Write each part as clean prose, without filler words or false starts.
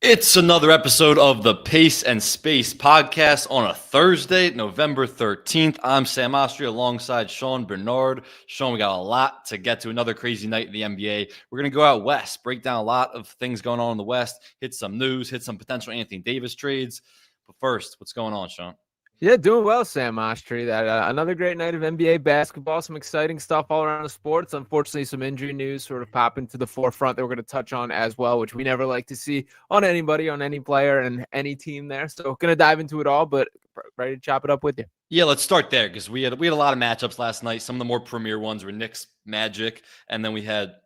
It's another episode of the Pace and Space podcast on a Thursday, November 13th. I'm Sam Oshtry alongside Sean Barnard. Sean, we got a lot to get to. Another crazy night in the NBA. We're going to go out west, break down a lot of things going on in the West, hit some news, hit some potential Anthony Davis trades. But first, what's going on, Sean? Yeah, doing well, Sam Oshtry. Another great night of NBA basketball. Some exciting stuff all around the sports. Unfortunately, some injury news sort of popping to the forefront that we're going to touch on as well, which we never like to see on anybody, on any player, and any team there. So, going to dive into it all, but ready to chop it up with you. Yeah, let's start there because we had a lot of matchups last night. Some of the more premier ones were Knicks, Magic, and then we had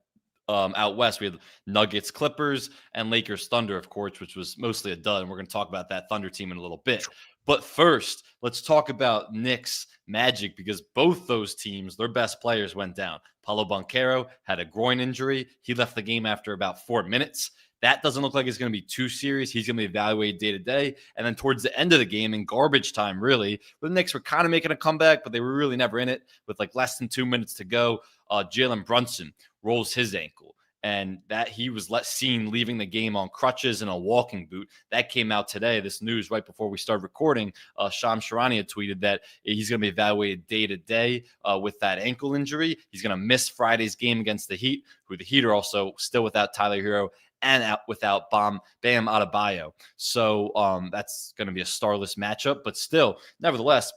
out west, we had Nuggets, Clippers, and Lakers, Thunder, of course, which was mostly a dud. And we're going to talk about that Thunder team in a little bit. But first, let's talk about Knicks, Magic, because both those teams, their best players went down. Paolo Banchero had a groin injury. He left the game after about 4 minutes. That doesn't look like it's going to be too serious. He's going to be evaluated day to day. And then towards the end of the game, in garbage time, really, the Knicks were kind of making a comeback, but they were really never in it. With like less than 2 minutes to go, Jalen Brunson rolls his ankle. And that he was seen leaving the game on crutches and a walking boot. That came out today, this news, right before we started recording. Shams Charania had tweeted that he's going to be evaluated day to day with that ankle injury. He's going to miss Friday's game against the Heat, who the Heat are also still without Tyler Hero and out without Bam Adebayo. So that's going to be a starless matchup. But still, nevertheless,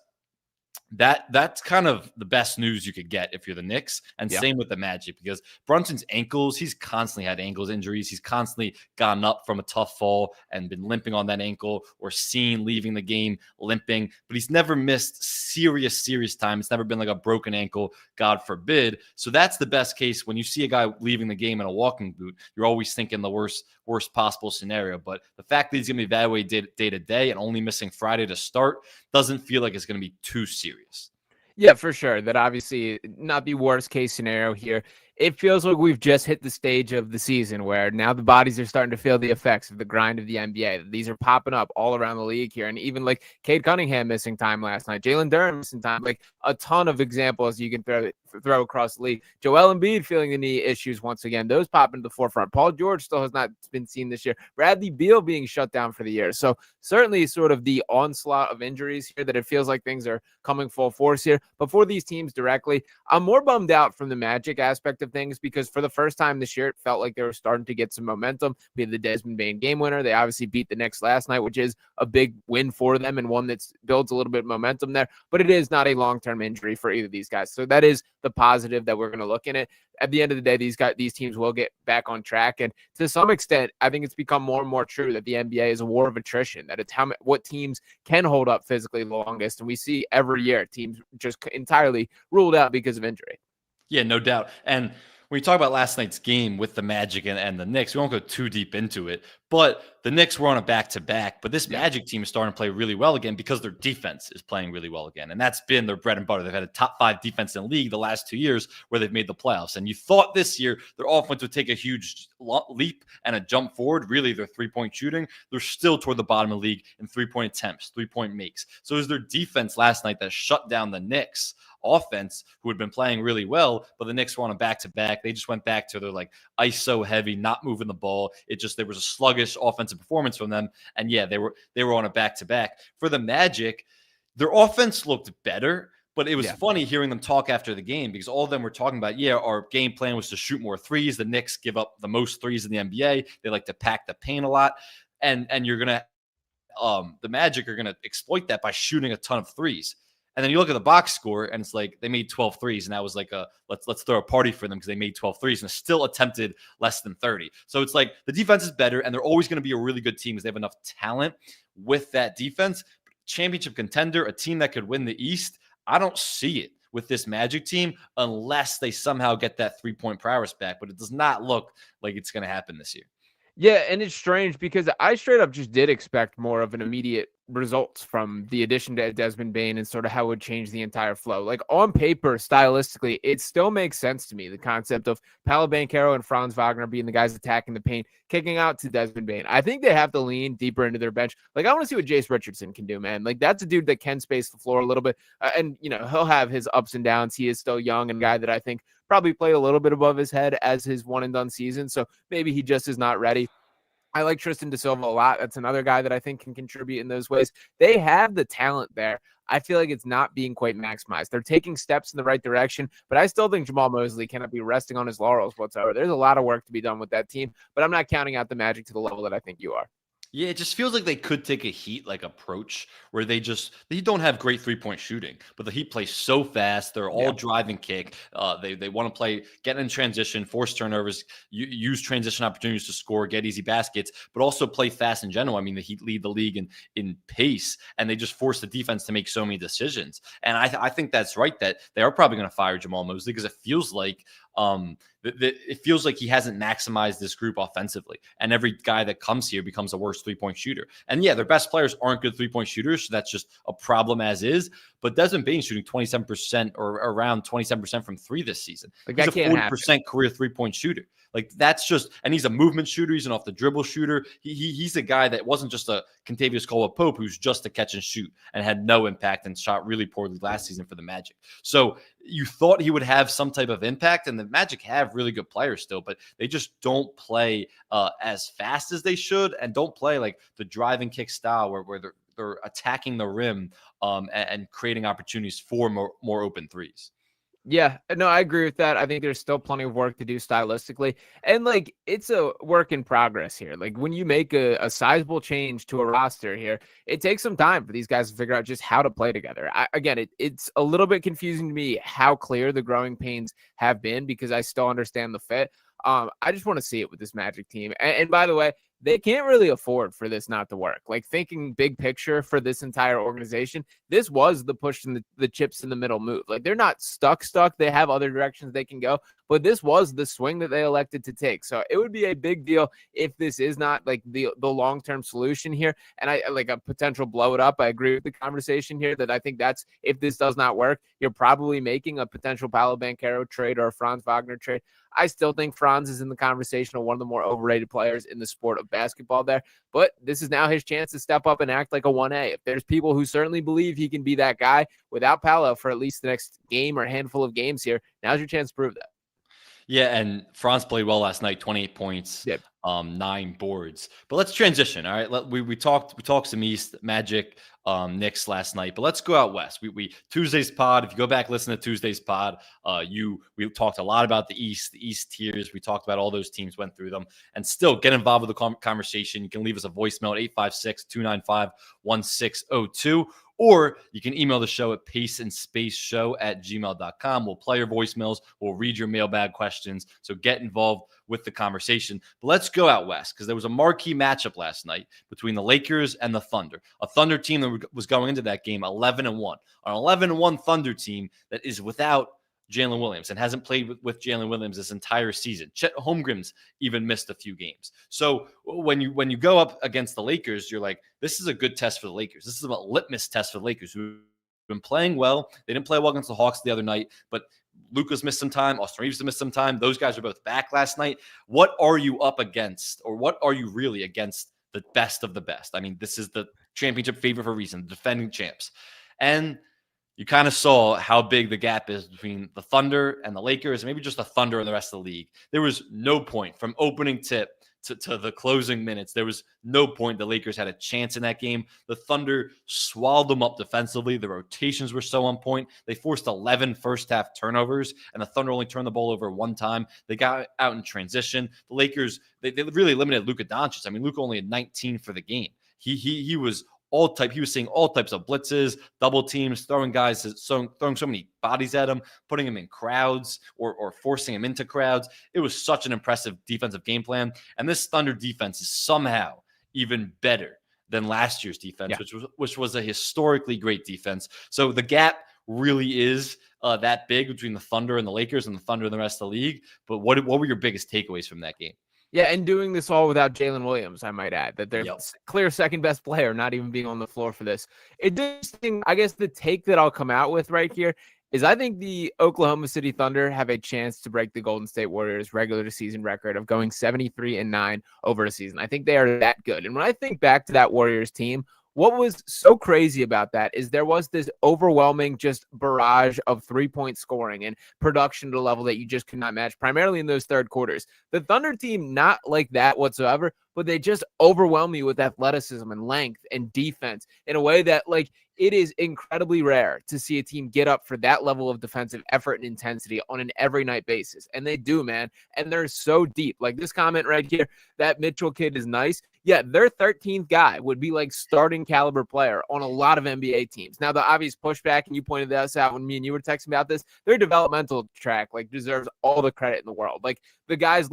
that's kind of the best news you could get if you're the Knicks, and same with the Magic, because Brunson's ankles, he's constantly had ankles injuries. He's constantly gotten up from a tough fall and been limping on that ankle, or seen leaving the game limping, but he's never missed serious time. It's never been like a broken ankle, God forbid. So that's the best case. When you see a guy leaving the game in a walking boot, you're always thinking the worst possible scenario. But the fact that he's going to be evaluated day to day and only missing Friday to start doesn't feel like it's going to be too serious. Yeah, for sure. That obviously not the worst case scenario here. It feels like we've just hit the stage of the season where now the bodies are starting to feel the effects of the grind of the NBA. These are popping up all around the league here. And even like Cade Cunningham missing time last night, Jalen Durham missing time, like a ton of examples you can throw across the league. Joel Embiid feeling the knee issues once again. Those pop into the forefront. Paul George still has not been seen this year. Bradley Beal being shut down for the year. So certainly sort of the onslaught of injuries here that it feels like things are coming full force here. But for these teams directly, I'm more bummed out from the Magic aspect of things, because for the first time this year, it felt like they were starting to get some momentum. Be the Desmond Bane game winner. They obviously beat the Knicks last night, which is a big win for them and one that builds a little bit of momentum there. But it is not a long-term injury for either of these guys. So that is the positive that we're going to look in it. At the end of the day, these teams will get back on track. And to some extent, I think it's become more and more true that the NBA is a war of attrition, that it's what teams can hold up physically the longest. And we see every year teams just entirely ruled out because of injury. Yeah, no doubt. And when you talk about last night's game with the Magic and the Knicks, we won't go too deep into it, but the Knicks were on a back-to-back, but this Magic team is starting to play really well again because their defense is playing really well again, and that's been their bread and butter. They've had a top 5 defense in the league the last 2 years where they've made the playoffs, and you thought this year their offense would take a huge leap and a jump forward. Really, their three-point shooting, they're still toward the bottom of the league in three-point attempts, three-point makes. So it was their defense last night that shut down the Knicks offense, who had been playing really well, but the Knicks were on a back-to-back. They just went back to their like ISO heavy, not moving the ball. There was a sluggish offensive performance from them, and yeah, they were on a back-to-back. For the Magic, their offense looked better, but it was funny hearing them talk after the game, because all of them were talking about, our game plan was to shoot more threes. The Knicks give up the most threes in the NBA. They like to pack the paint a lot, and you're gonna the Magic are gonna exploit that by shooting a ton of threes. And then you look at the box score, and it's like they made 12 threes, and that was like let's throw a party for them because they made 12 threes and still attempted less than 30. So it's like the defense is better, and they're always going to be a really good team because they have enough talent with that defense. Championship contender, a team that could win the East, I don't see it with this Magic team unless they somehow get that three-point prowess back, but it does not look like it's going to happen this year. Yeah, and it's strange because I straight up just did expect more of an immediate results from the addition to Desmond Bane and sort of how it would change the entire flow. Like on paper, stylistically, it still makes sense to me. The concept of Paolo Banchero and Franz Wagner being the guys attacking the paint, kicking out to Desmond Bane. I think they have to lean deeper into their bench. Like I want to see what Jace Richardson can do, man. Like that's a dude that can space the floor a little bit. And, he'll have his ups and downs. He is still young and a guy that I think probably played a little bit above his head as his one and done season. So maybe he just is not ready. I like Tristan Da Silva a lot. That's another guy that I think can contribute in those ways. They have the talent there. I feel like it's not being quite maximized. They're taking steps in the right direction, but I still think Jamal Mosley cannot be resting on his laurels whatsoever. There's a lot of work to be done with that team, but I'm not counting out the Magic to the level that I think you are. Yeah, it just feels like they could take a Heat-like approach where they don't have great three-point shooting, but the Heat play so fast. They're all drive and kick. They want to play, get in transition, force turnovers, use transition opportunities to score, get easy baskets, but also play fast in general. I mean, the Heat lead the league in pace, and they just force the defense to make so many decisions. And I think that's right, that they are probably going to fire Jamal Mosley because it feels like he hasn't maximized this group offensively, and every guy that comes here becomes a worse three-point shooter. And yeah, their best players aren't good three-point shooters, so that's just a problem as is. But Desmond Bane's shooting 27% or around 27% from three this season. Like, he's a 40% career three-point shooter. Like, that's just, and he's a movement shooter. He's an off the dribble shooter. He's a guy that wasn't just a Kentavious Caldwell-Pope who's just a catch and shoot and had no impact and shot really poorly last season for the Magic. So you thought he would have some type of impact, and the Magic have really good players still, but they just don't play as fast as they should, and don't play like the drive and kick style where they're attacking the rim and creating opportunities for more open threes. Yeah, no, I agree with that. I think there's still plenty of work to do stylistically. And like, it's a work in progress here. Like, when you make a sizable change to a roster here, it takes some time for these guys to figure out just how to play together. It's a little bit confusing to me how clear the growing pains have been, because I still understand the fit. I just want to see it with this Magic team. And by the way, they can't really afford for this not to work. Like, thinking big picture for this entire organization, this was the push in the chips in the middle move. Like, they're not stuck. They have other directions they can go, but this was the swing that they elected to take. So it would be a big deal if this is not like the long-term solution here. And I like a potential blow it up. I agree with the conversation here that I think that's, if this does not work, you're probably making a potential Paolo Banchero trade or a Franz Wagner trade. I still think Franz is in the conversation of one of the more overrated players in the sport of basketball there, but this is now his chance to step up and act like a 1A. If there's people who certainly believe he can be that guy without Paolo for at least the next game or handful of games here, now's your chance to prove that. Yeah, and Franz played well last night, 28 points, 9 boards. But let's transition, all right? We talked some East, Magic, Knicks last night, but let's go out West. We Tuesday's pod, if you go back, listen to Tuesday's pod, we talked a lot about the East tiers. We talked about all those teams, went through them, and still get involved with the conversation. You can leave us a voicemail at 856-295-1602. Or you can email the show at paceandspaceshow@gmail.com. We'll play your voicemails. We'll read your mailbag questions. So get involved with the conversation. But let's go out West, because there was a marquee matchup last night between the Lakers and the Thunder. A Thunder team that was going into that game 11-1. An 11-1 Thunder team that is without Jalen Williams and hasn't played with Jalen Williams this entire season. Chet Holmgren's even missed a few games. So when you go up against the Lakers, you're like, this is a good test for the Lakers. This is a litmus test for the Lakers, who've been playing well. They didn't play well against the Hawks the other night, but Luka's missed some time. Austin Reeves missed some time. Those guys are both back last night. What are you up against, or what are you really against the best of the best? I mean, this is the championship favorite for a reason, the defending champs. And you kind of saw how big the gap is between the Thunder and the Lakers, maybe just the Thunder and the rest of the league. There was no point from opening tip to the closing minutes. There was no point the Lakers had a chance in that game. The Thunder swallowed them up defensively. The rotations were so on point. They forced 11 first-half turnovers, and the Thunder only turned the ball over one time. They got out in transition. The Lakers, they really limited Luka Doncic. I mean, Luka only had 19 for the game. He was he was seeing all types of blitzes, double teams, throwing so many bodies at him, putting him in crowds or forcing him into crowds. It was such an impressive defensive game plan. And this Thunder defense is somehow even better than last year's defense, which was a historically great defense. So the gap really is that big between the Thunder and the Lakers and the Thunder and the rest of the league. But what were your biggest takeaways from that game? Yeah, and doing this all without Jalen Williams, I might add, that they're clear second best player, not even being on the floor for this. Interesting, I guess the take that I'll come out with right here is I think the Oklahoma City Thunder have a chance to break the Golden State Warriors regular season record of going 73-9 over a season. I think they are that good. And when I think back to that Warriors team, what was so crazy about that is there was this overwhelming just barrage of three-point scoring and production to a level that you just could not match, primarily in those third quarters. The Thunder team, not like that whatsoever, but they just overwhelm you with athleticism and length and defense in a way that, like, it is incredibly rare to see a team get up for that level of defensive effort and intensity on an every night basis. And they do, man. And they're so deep. Like this comment right here, that Mitchell kid is nice. Yeah, their 13th guy would be like starting caliber player on a lot of NBA teams. Now, the obvious pushback, and you pointed this out when me and you were texting about this, their developmental track like deserves all the credit in the world. Like the guys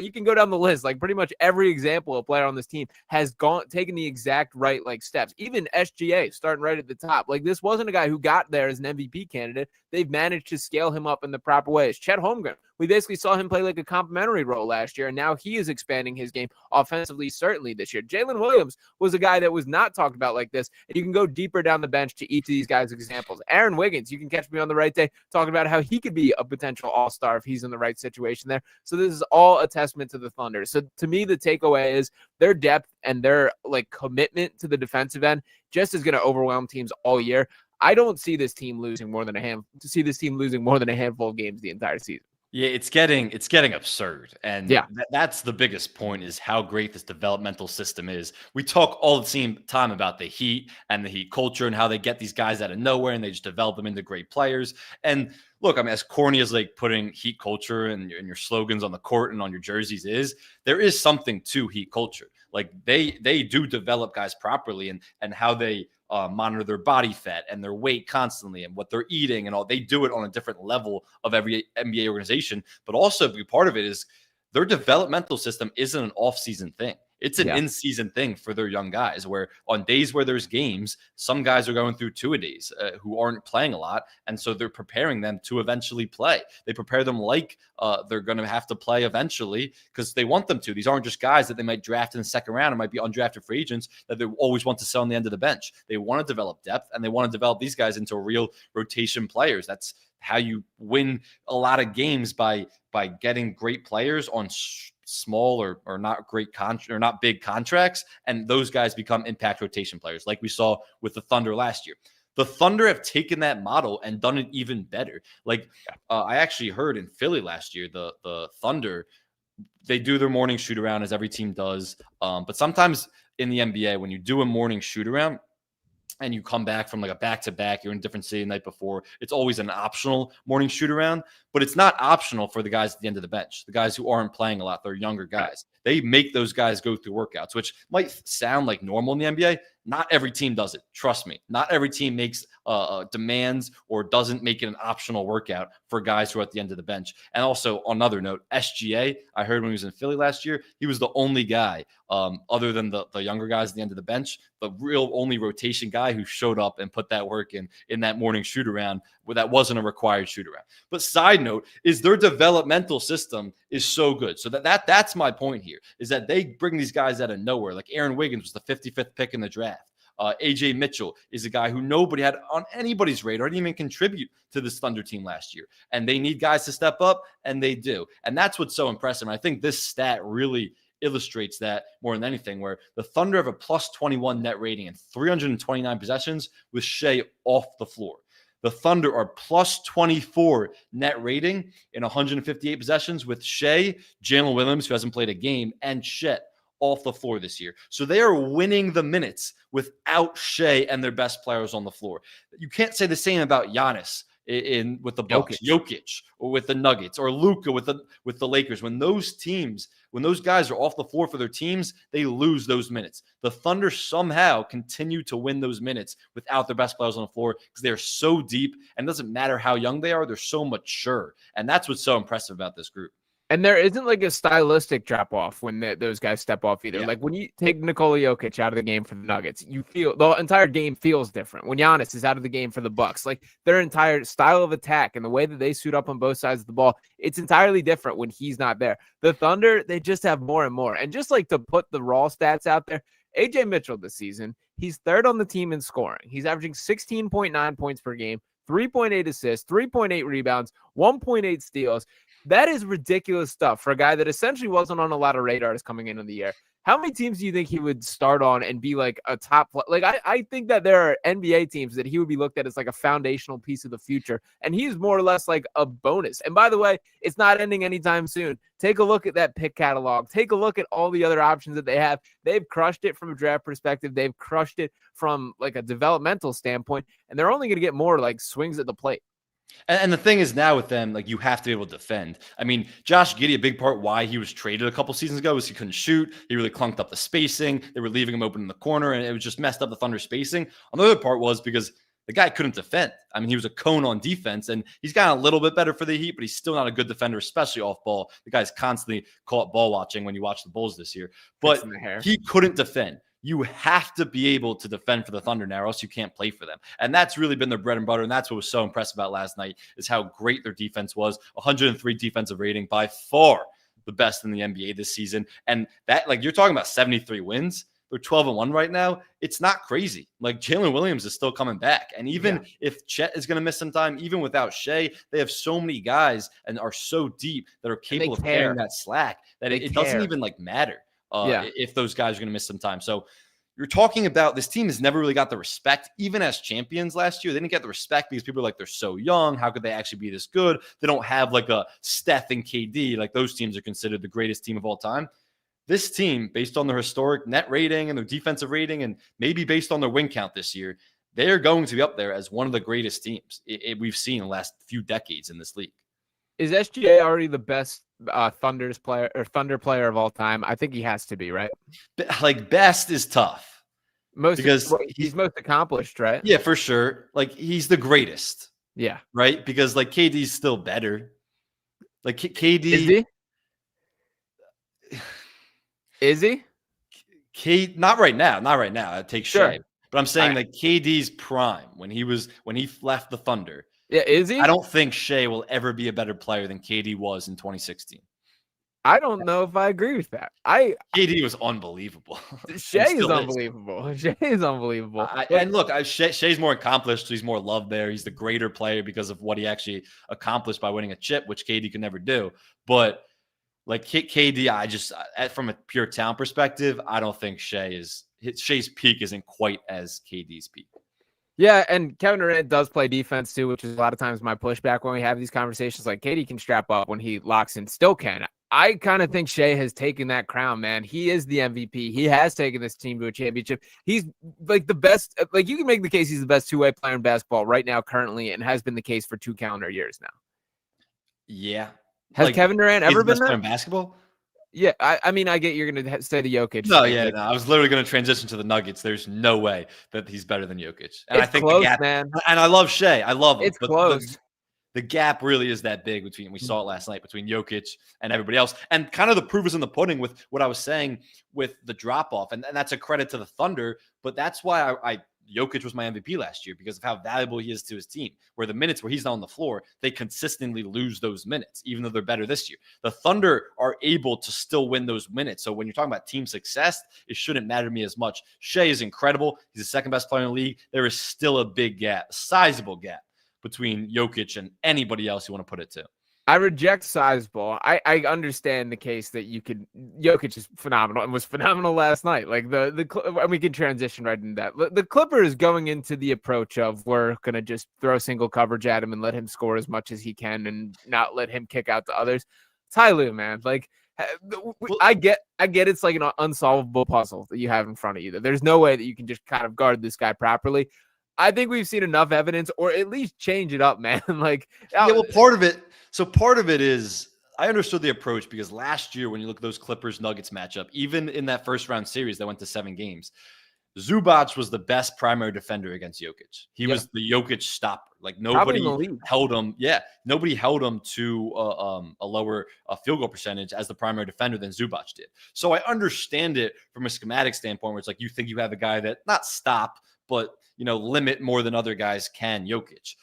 you can go down the list. Like pretty much every example of player on this team has taken the exact right like steps. Even SGA starting right at the top. Like this wasn't a guy who got there as an MVP candidate. They've managed to scale him up in the proper ways. Chet Holmgren, we basically saw him play like a complementary role last year, and now he is expanding his game offensively, certainly this year. Jalen Williams was a guy that was not talked about like this, and you can go deeper down the bench to each of these guys' examples. Aaron Wiggins, you can catch me on the right day talking about how he could be a potential all-star if he's in the right situation there. So this is all a testament to the Thunder. So to me, the takeaway is their depth and their like commitment to the defensive end just is going to overwhelm teams all year. I don't see this team losing more than a handful of games the entire season. Yeah, it's getting absurd. And yeah, that's the biggest point is how great this developmental system is. We talk all the same time about the Heat and the Heat culture and how they get these guys out of nowhere and they just develop them into great players. And look, I mean, as corny as like putting Heat culture and your slogans on the court and on your jerseys is, there is something to Heat culture. Like they do develop guys properly and how they monitor their body fat and their weight constantly and what they're eating and all. They do it on a different level of every NBA organization, but also part of it is their developmental system isn't an off-season thing. It's an in-season thing for their young guys where on days where there's games, some guys are going through two-a-days who aren't playing a lot. And so they're preparing them to eventually play. They prepare them like they're going to have to play eventually because they want them to. These aren't just guys that they might draft in the second round and might be undrafted free agents that they always want to sell on the end of the bench. They want to develop depth and they want to develop these guys into real rotation players. That's how you win a lot of games by getting great players on small or not great or not big contracts, and those guys become impact rotation players like we saw with the Thunder last year. The Thunder have taken that model and done it even better. Like I actually heard in Philly last year, the Thunder, they do their morning shoot around as every team does. But sometimes in the NBA, when you do a morning shoot around, and you come back from like a back-to-back, you're in a different city the night before, it's always an optional morning shoot-around, but it's not optional for the guys at the end of the bench, the guys who aren't playing a lot, they're younger guys. They make those guys go through workouts, which might sound like normal in the NBA. Not every team does it. Trust me. Not every team makes demands or doesn't make it an optional workout for guys who are at the end of the bench. And also, on another note, SGA, I heard when he was in Philly last year, he was the only guy, other than the younger guys at the end of the bench, the real only rotation guy who showed up and put that work in that morning shoot-around where that wasn't a required shoot-around. But side note is their developmental system is so good. So that's my point here, is that they bring these guys out of nowhere. Like Aaron Wiggins was the 55th pick in the draft. AJ Mitchell is a guy who nobody had on anybody's radar, didn't even contribute to this Thunder team last year. And they need guys to step up, and they do. And that's what's so impressive. And I think this stat really illustrates that more than anything, where the Thunder have a plus 21 net rating and 329 possessions with Shea off the floor. The Thunder are plus 24 net rating in 158 possessions with Shea, Jalen Williams, who hasn't played a game, and Chet off the floor this year. So they are winning the minutes without Shea and their best players on the floor. You can't say the same about Giannis with the Bucks, Jokic, or with the Nuggets, or Luka with the Lakers. When those guys are off the floor for their teams, they lose those minutes. The Thunder somehow continue to win those minutes without their best players on the floor because they're so deep, and it doesn't matter how young they are, they're so mature. And that's what's so impressive about this group. And there isn't like a stylistic drop off when those guys step off either. Yeah. Like when you take Nikola Jokic out of the game for the Nuggets, you feel the entire game feels different. When Giannis is out of the game for the Bucks, like their entire style of attack and the way that they suit up on both sides of the ball, it's entirely different when he's not there. The Thunder, they just have more and more. And just like to put the raw stats out there, AJ Mitchell this season, he's third on the team in scoring. He's averaging 16.9 points per game, 3.8 assists, 3.8 rebounds, 1.8 steals. That is ridiculous stuff for a guy that essentially wasn't on a lot of radars coming into the year. How many teams do you think he would start on and be like a top? Like, I think that there are NBA teams that he would be looked at as like a foundational piece of the future. And he's more or less like a bonus. And by the way, it's not ending anytime soon. Take a look at that pick catalog. Take a look at all the other options that they have. They've crushed it from a draft perspective. They've crushed it from like a developmental standpoint. And they're only going to get more like swings at the plate. And the thing is now with them, like you have to be able to defend. I mean, Josh Giddey, a big part why he was traded a couple seasons ago was he couldn't shoot. He really clunked up the spacing. They were leaving him open in the corner, and it was just messed up the Thunder spacing. Another part was because the guy couldn't defend. I mean, he was a cone on defense, and he's gotten a little bit better for the Heat, but he's still not a good defender, especially off ball. The guy's constantly caught ball watching when you watch the Bulls this year. But he couldn't defend. You have to be able to defend for the Thunder now, or else you can't play for them. And that's really been their bread and butter. And that's what was so impressive about last night is how great their defense was. 103 defensive rating, by far the best in the NBA this season. And that, like, you're talking about 73 wins. They're 12-1 right now. It's not crazy. Like, Jalen Williams is still coming back. And even if Chet is going to miss some time, even without Shea, they have so many guys and are so deep that are capable of carrying that slack that it doesn't even like matter. If those guys are going to miss some time. So you're talking about this team has never really got the respect, even as champions last year. They didn't get the respect because people are like, they're so young. How could they actually be this good? They don't have like a Steph and KD. Like those teams are considered the greatest team of all time. This team, based on their historic net rating and their defensive rating, and maybe based on their win count this year, they are going to be up there as one of the greatest teams we've seen in the last few decades in this league. Is SGA already the best Thunder player of all time? I think he has to be, right? Like best is tough. Because he's most accomplished, right? Yeah, for sure. Like he's the greatest. Yeah. Right? Because like KD's still better. Like KD. Is he? Not right now. Not right now. I'd take Shea. But I'm saying like KD's prime when he left the Thunder. Yeah, is he? I don't think Shea will ever be a better player than KD was in 2016. I don't know if I agree with that. KD was unbelievable. Shea is unbelievable. Shea is unbelievable. And look, Shea's more accomplished. So he's more loved there. He's the greater player because of what he actually accomplished by winning a chip, which KD could never do. But like KD, from a pure talent perspective, I don't think Shea's peak isn't quite as KD's peak. Yeah, and Kevin Durant does play defense too, which is a lot of times my pushback when we have these conversations. Like KD can strap up when he locks in, still can. I kind of think Shea has taken that crown, man. He is the MVP. He has taken this team to a championship. He's like the best. Like you can make the case he's the best two-way player in basketball right now, currently, and has been the case for 2 calendar years now. Yeah. Has Kevin Durant ever been that? In basketball? Yeah, I mean, I get you're going to say the Jokic. No, I was literally going to transition to the Nuggets. There's no way that he's better than Jokic. And it's I think close, the gap, man. And I love Shea. I love him. It's close. The gap really is that big between, we saw it last night, between Jokic and everybody else. And kind of the proof is in the pudding with what I was saying with the drop-off. And that's a credit to the Thunder. But that's why Jokic was my MVP last year, because of how valuable he is to his team. Where the minutes where he's not on the floor, they consistently lose those minutes, even though they're better this year. The Thunder are able to still win those minutes. So when you're talking about team success, it shouldn't matter to me as much. Shea is incredible. He's the second best player in the league. There is still a big gap, a sizable gap between Jokic and anybody else you want to put it to. I reject sizable. I understand the case that Jokic is phenomenal and was phenomenal last night. Like and we can transition right into that. The Clippers going into the approach of we're going to just throw single coverage at him and let him score as much as he can and not let him kick out to others. Ty Lue, man, like I get it's like an unsolvable puzzle that you have in front of you. There's no way that you can just kind of guard this guy properly. I think we've seen enough evidence, or at least change it up, man. Like, part of it is I understood the approach because last year when you look at those Clippers Nuggets matchup, even in that first round series that went to 7 games, Zubac was the best primary defender against Jokic. He was the Jokic stopper. Like nobody held him. Yeah, nobody held him to a lower field goal percentage as the primary defender than Zubac did. So I understand it from a schematic standpoint, where it's like you think you have a guy that not stop, but limit more than other guys can Jokic.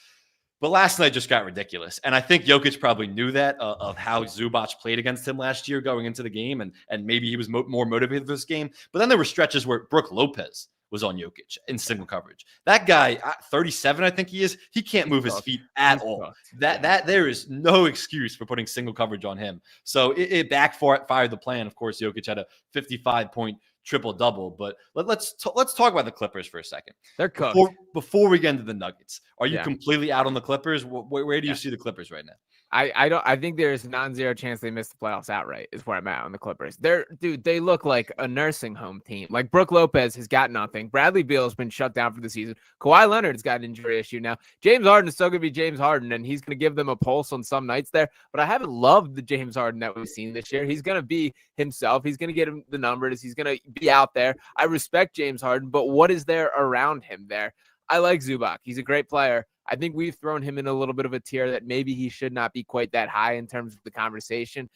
But last night just got ridiculous. And I think Jokic probably knew that of how Zubac played against him last year going into the game. And maybe he was more motivated for this game. But then there were stretches where Brook Lopez was on Jokic in single coverage. That guy, 37, I think he is. He can't move his feet at all. That there is no excuse for putting single coverage on him. So it backfired the plan. Of course, Jokic had a 55-point triple-double. But let's talk about the Clippers for a second. They're cooked. Before we get into the Nuggets, are you completely out on the Clippers? Where do you see the Clippers right now? I think there's non-zero chance they miss the playoffs outright is where I'm at on the Clippers. They look like a nursing home team. Like Brook Lopez has got nothing. Bradley Beal has been shut down for the season. Kawhi Leonard's got an injury issue now. James Harden is still going to be James Harden, and he's going to give them a pulse on some nights there. But I haven't loved the James Harden that we've seen this year. He's going to be himself. He's going to get him the numbers. He's going to be out there. I respect James Harden, but what is there around him there? I like Zubac. He's a great player. I think we've thrown him in a little bit of a tier that maybe he should not be quite that high in terms of the conversation.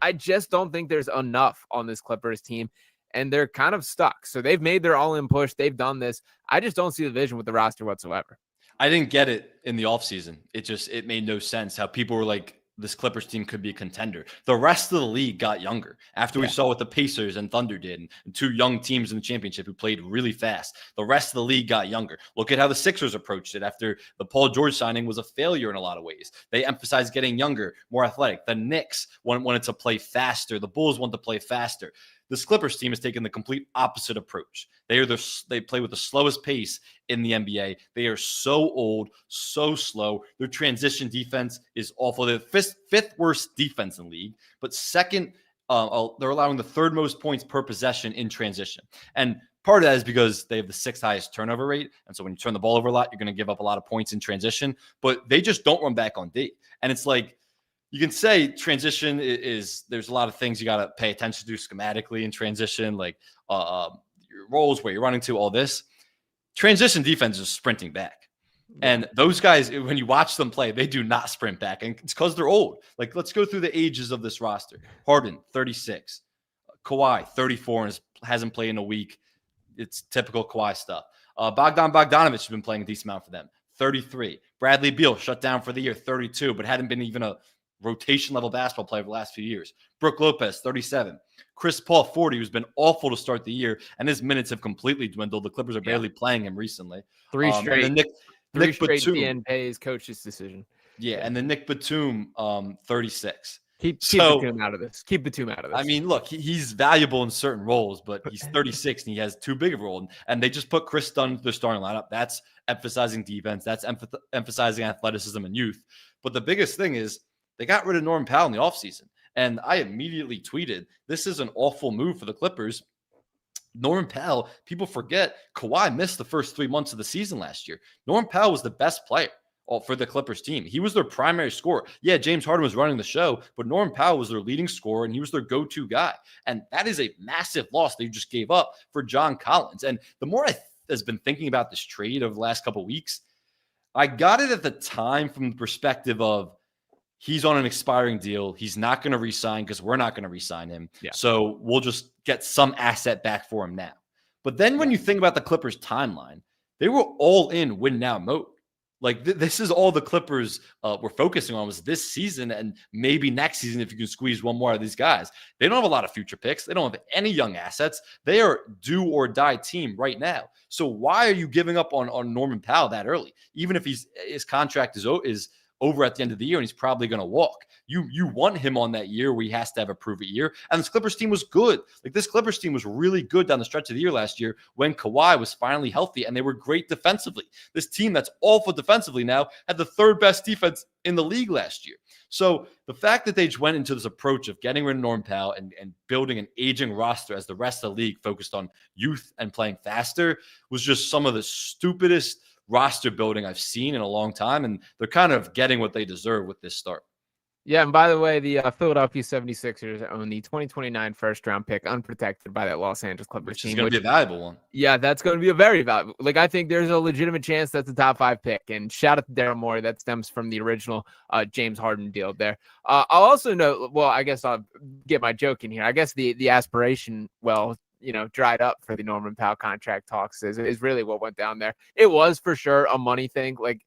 I just don't think there's enough on this Clippers team, and they're kind of stuck. So they've made their all-in push. They've done this. I just don't see the vision with the roster whatsoever. I didn't get it in the offseason. It made no sense how people were like, this Clippers team could be a contender. The rest of the league got younger after we saw what the Pacers and Thunder did, and two young teams in the championship who played really fast. The rest of the league got younger. Look at how the Sixers approached it after the Paul George signing was a failure in a lot of ways. They emphasized getting younger, more athletic. The Knicks wanted to play faster. The Bulls want to play faster. This Clippers team has taken the complete opposite approach. They play with the slowest pace in the NBA. They are so old, so slow. Their transition defense is awful. They're the fifth worst defense in the league, but second, they're allowing the third most points per possession in transition. And part of that is because they have the sixth highest turnover rate. And so when you turn the ball over a lot, you're going to give up a lot of points in transition, but they just don't run back on D. And it's like, you can say transition is there's a lot of things you got to pay attention to schematically in transition, like your roles, where you're running to, all this. Transition defense is sprinting back. And those guys, when you watch them play, they do not sprint back. And it's because they're old. Like, let's go through the ages of this roster. Harden, 36. Kawhi, 34, and hasn't played in a week. It's typical Kawhi stuff. Bogdanovich has been playing a decent amount for them, 33. Bradley Beal shut down for the year, 32, but hadn't been even a rotation level basketball player for the last few years. Brook Lopez, 37. Chris Paul, 40, who's been awful to start the year, and his minutes have completely dwindled. The Clippers are barely playing him recently. Three straight Nick Batum, DNP is coach's decision. Yeah, and then Nick Batum, 36. Keep Batum out of this. Keep Batum out of this. I mean, look, he's valuable in certain roles, but he's 36 and he has too big of a role. And they just put Chris Dunn in the starting lineup. That's emphasizing defense. That's emphasizing athleticism and youth. But the biggest thing is they got rid of Norman Powell in the offseason. And I immediately tweeted, this is an awful move for the Clippers. Norman Powell, people forget, Kawhi missed the first 3 months of the season last year. Norman Powell was the best player for the Clippers team. He was their primary scorer. Yeah, James Harden was running the show, but Norman Powell was their leading scorer, and he was their go-to guy. And that is a massive loss they just gave up for John Collins. And the more I has been thinking about this trade over the last couple of weeks, I got it at the time from the perspective of, he's on an expiring deal. He's not going to re-sign because we're not going to re-sign him. Yeah. So we'll just get some asset back for him now. But then when you think about the Clippers timeline, they were all in win now mode. Like this is all the Clippers were focusing on was this season and maybe next season if you can squeeze one more out of these guys. They don't have a lot of future picks. They don't have any young assets. They are do or die team right now. So why are you giving up on Norman Powell that early? Even if his contract is over at the end of the year and he's probably going to walk. You want him on that year where he has to have a prove-it year. And this Clippers team was good. Like this Clippers team was really good down the stretch of the year last year when Kawhi was finally healthy and they were great defensively. This team that's awful defensively now had the third best defense in the league last year. So the fact that they just went into this approach of getting rid of Norman Powell and building an aging roster as the rest of the league focused on youth and playing faster was just some of the stupidest roster building I've seen in a long time, and they're kind of getting what they deserve with this start. Yeah, and by the way, the Philadelphia 76ers own the 2029 first-round pick unprotected by that Los Angeles Clippers team. Which is going to be a valuable one. Yeah, that's going to be a very valuable. Like, I think there's a legitimate chance that's a top 5 pick, and shout out to Daryl Morey. That stems from the original James Harden deal there. I'll also note, well, I guess I'll get my joke in here. I guess the aspiration, dried up for the Norman Powell contract talks is really what went down there. It was for sure a money thing. Like,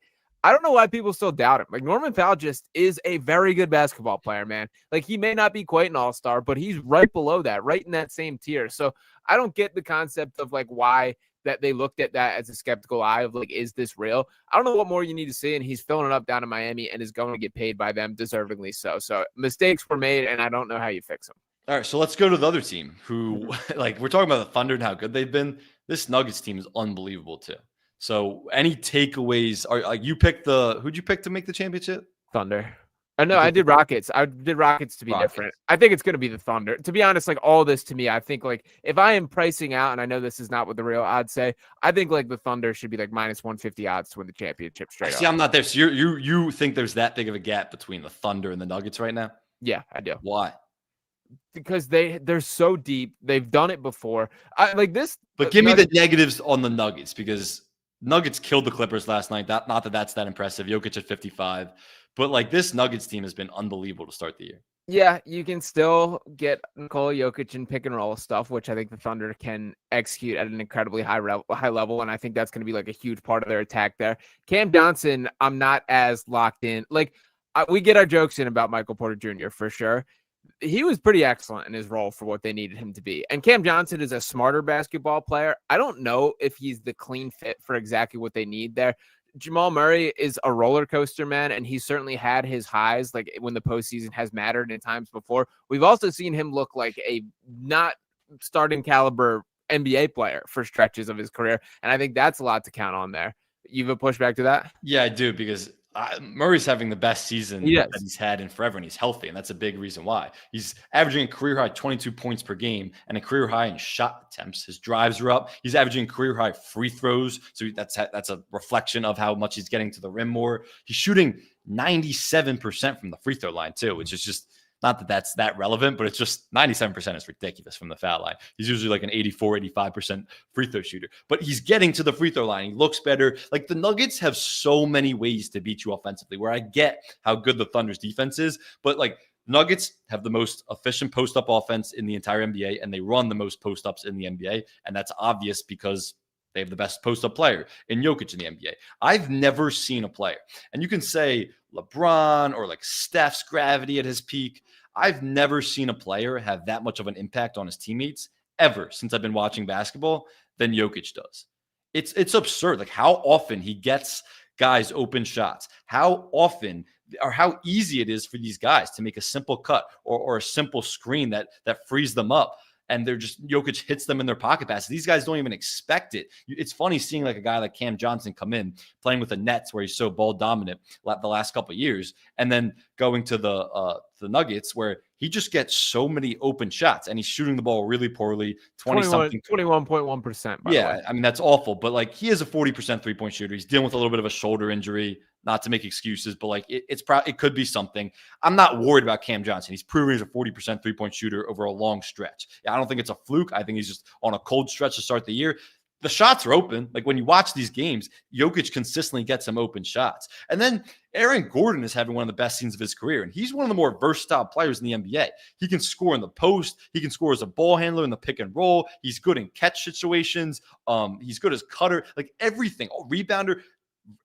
I don't know why people still doubt him. Like, Norman Powell just is a very good basketball player, man. Like, he may not be quite an all-star, but he's right below that, right in that same tier. So I don't get the concept of like why that they looked at that as a skeptical eye of like, is this real? I don't know what more you need to see. And he's filling it up down in Miami and is going to get paid by them, deservingly so. So mistakes were made, and I don't know how you fix them. All right, so let's go to the other team who, like, we're talking about the Thunder and how good they've been. This Nuggets team is unbelievable too. So, any takeaways? Are like you picked who'd you pick to make the championship? Thunder. No, I did Rockets. I did Rockets to be different. I think it's going to be the Thunder. To be honest, like all this to me, I think like if I am pricing out, and I know this is not what the real odds say, I think like the Thunder should be like minus 150 odds to win the championship straight up. See, I'm not there. So you think there's that big of a gap between the Thunder and the Nuggets right now? Yeah, I do. Why? Because they're so deep. They've done it before. I like this. But give me the negatives on the Nuggets, because Nuggets killed the Clippers last night. Not that that's that impressive. Jokic at 55. But like this Nuggets team has been unbelievable to start the year. Yeah, you can still get Nikola Jokic and pick and roll stuff, which I think the Thunder can execute at an incredibly high level. And I think that's going to be like a huge part of their attack there. Cam Johnson, I'm not as locked in. Like we get our jokes in about Michael Porter Jr. for sure. He was pretty excellent in his role for what they needed him to be. And Cam Johnson is a smarter basketball player. I don't know if he's the clean fit for exactly what they need there. Jamal Murray is a roller coaster, man, and he's certainly had his highs, like when the postseason has mattered in times before. We've also seen him look like a not starting caliber NBA player for stretches of his career, and I think that's a lot to count on there. You have a pushback to that? Yeah, I do, because Murray's having the best season that he's had in forever, and he's healthy, and that's a big reason why. He's averaging a career-high 22 points per game and a career-high in shot attempts. His drives are up. He's averaging career-high free throws, so that's a reflection of how much he's getting to the rim more. He's shooting 97% from the free throw line too, which is just not that that's that relevant, but it's just 97% is ridiculous from the foul line. He's usually like an 84, 85% free throw shooter, but he's getting to the free throw line. He looks better. Like the Nuggets have so many ways to beat you offensively, where I get how good the Thunder's defense is, but like Nuggets have the most efficient post-up offense in the entire NBA, and they run the most post-ups in the NBA, and that's obvious because they have the best post-up player in Jokic in the NBA. I've never seen a player, and you can say LeBron or like Steph's gravity at his peak. I've never seen a player have that much of an impact on his teammates ever since I've been watching basketball than Jokic does. It's absurd. Like how often he gets guys open shots, how often or how easy it is for these guys to make a simple cut or a simple screen that frees them up. And they're just, Jokic hits them in their pocket passes. These guys don't even expect it. It's funny seeing like a guy like Cam Johnson come in playing with the Nets, where he's so ball dominant the last couple of years, and then going to the Nuggets, where he just gets so many open shots and he's shooting the ball really poorly. 21.1%. Yeah, I mean that's awful. But like he is a 40% 3-point shooter. He's dealing with a little bit of a shoulder injury. Not to make excuses, but like it could be something. I'm not worried about Cam Johnson. He's proven he's a 40% 3-point shooter over a long stretch. I don't think it's a fluke. I think he's just on a cold stretch to start the year. The shots are open. Like when you watch these games, Jokic consistently gets some open shots. And then Aaron Gordon is having one of the best seasons of his career. And he's one of the more versatile players in the NBA. He can score in the post. He can score as a ball handler in the pick and roll. He's good in catch situations. He's good as cutter, like everything. Rebounder.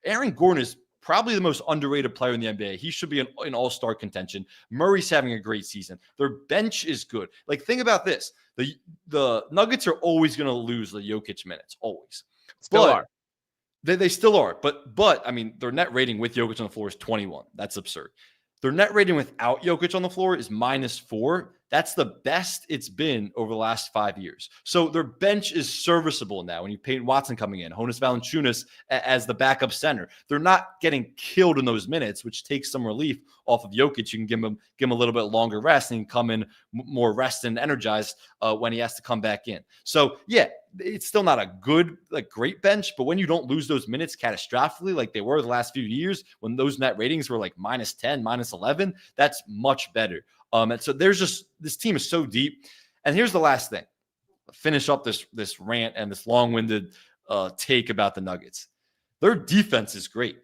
Aaron Gordon is probably the most underrated player in the NBA. He should be in all-star contention. Murray's having a great season. Their bench is good. Like, think about this. The Nuggets are always going to lose the Jokic minutes, always. Still are. They still are. But I mean, their net rating with Jokic on the floor is 21. That's absurd. Their net rating without Jokic on the floor is -4. That's the best it's been over the last 5 years. So their bench is serviceable now. When you Peyton Watson coming in, Honus Valanciunas as the backup center, they're not getting killed in those minutes, which takes some relief off of Jokic. You can give him a little bit longer rest and come in more rest and energized when he has to come back in. So yeah, it's still not a good, like great bench, but when you don't lose those minutes catastrophically like they were the last few years, when those net ratings were like -10, -11, that's much better. And so this team is so deep. And here's the last thing. Finish up this rant and this long-winded take about the Nuggets. Their defense is great.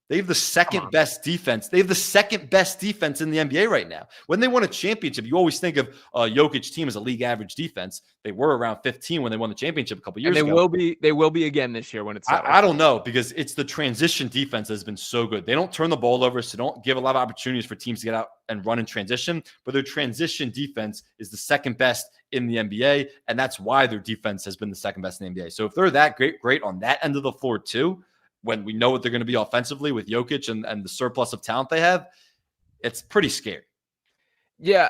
They have the second best defense. They have the second best defense in the NBA right now. When they won a championship, you always think of Jokic team as a league average defense. They were around 15 when they won the championship a couple years ago. They will be again this year when it's I don't know, because it's the transition defense that has been so good. They don't turn the ball over, so don't give a lot of opportunities for teams to get out and run in transition. But their transition defense is the second best in the NBA, and that's why their defense has been the second best in the NBA. So if they're that great on that end of the floor too, when we know what they're going to be offensively with Jokic and the surplus of talent they have, it's pretty scary. Yeah,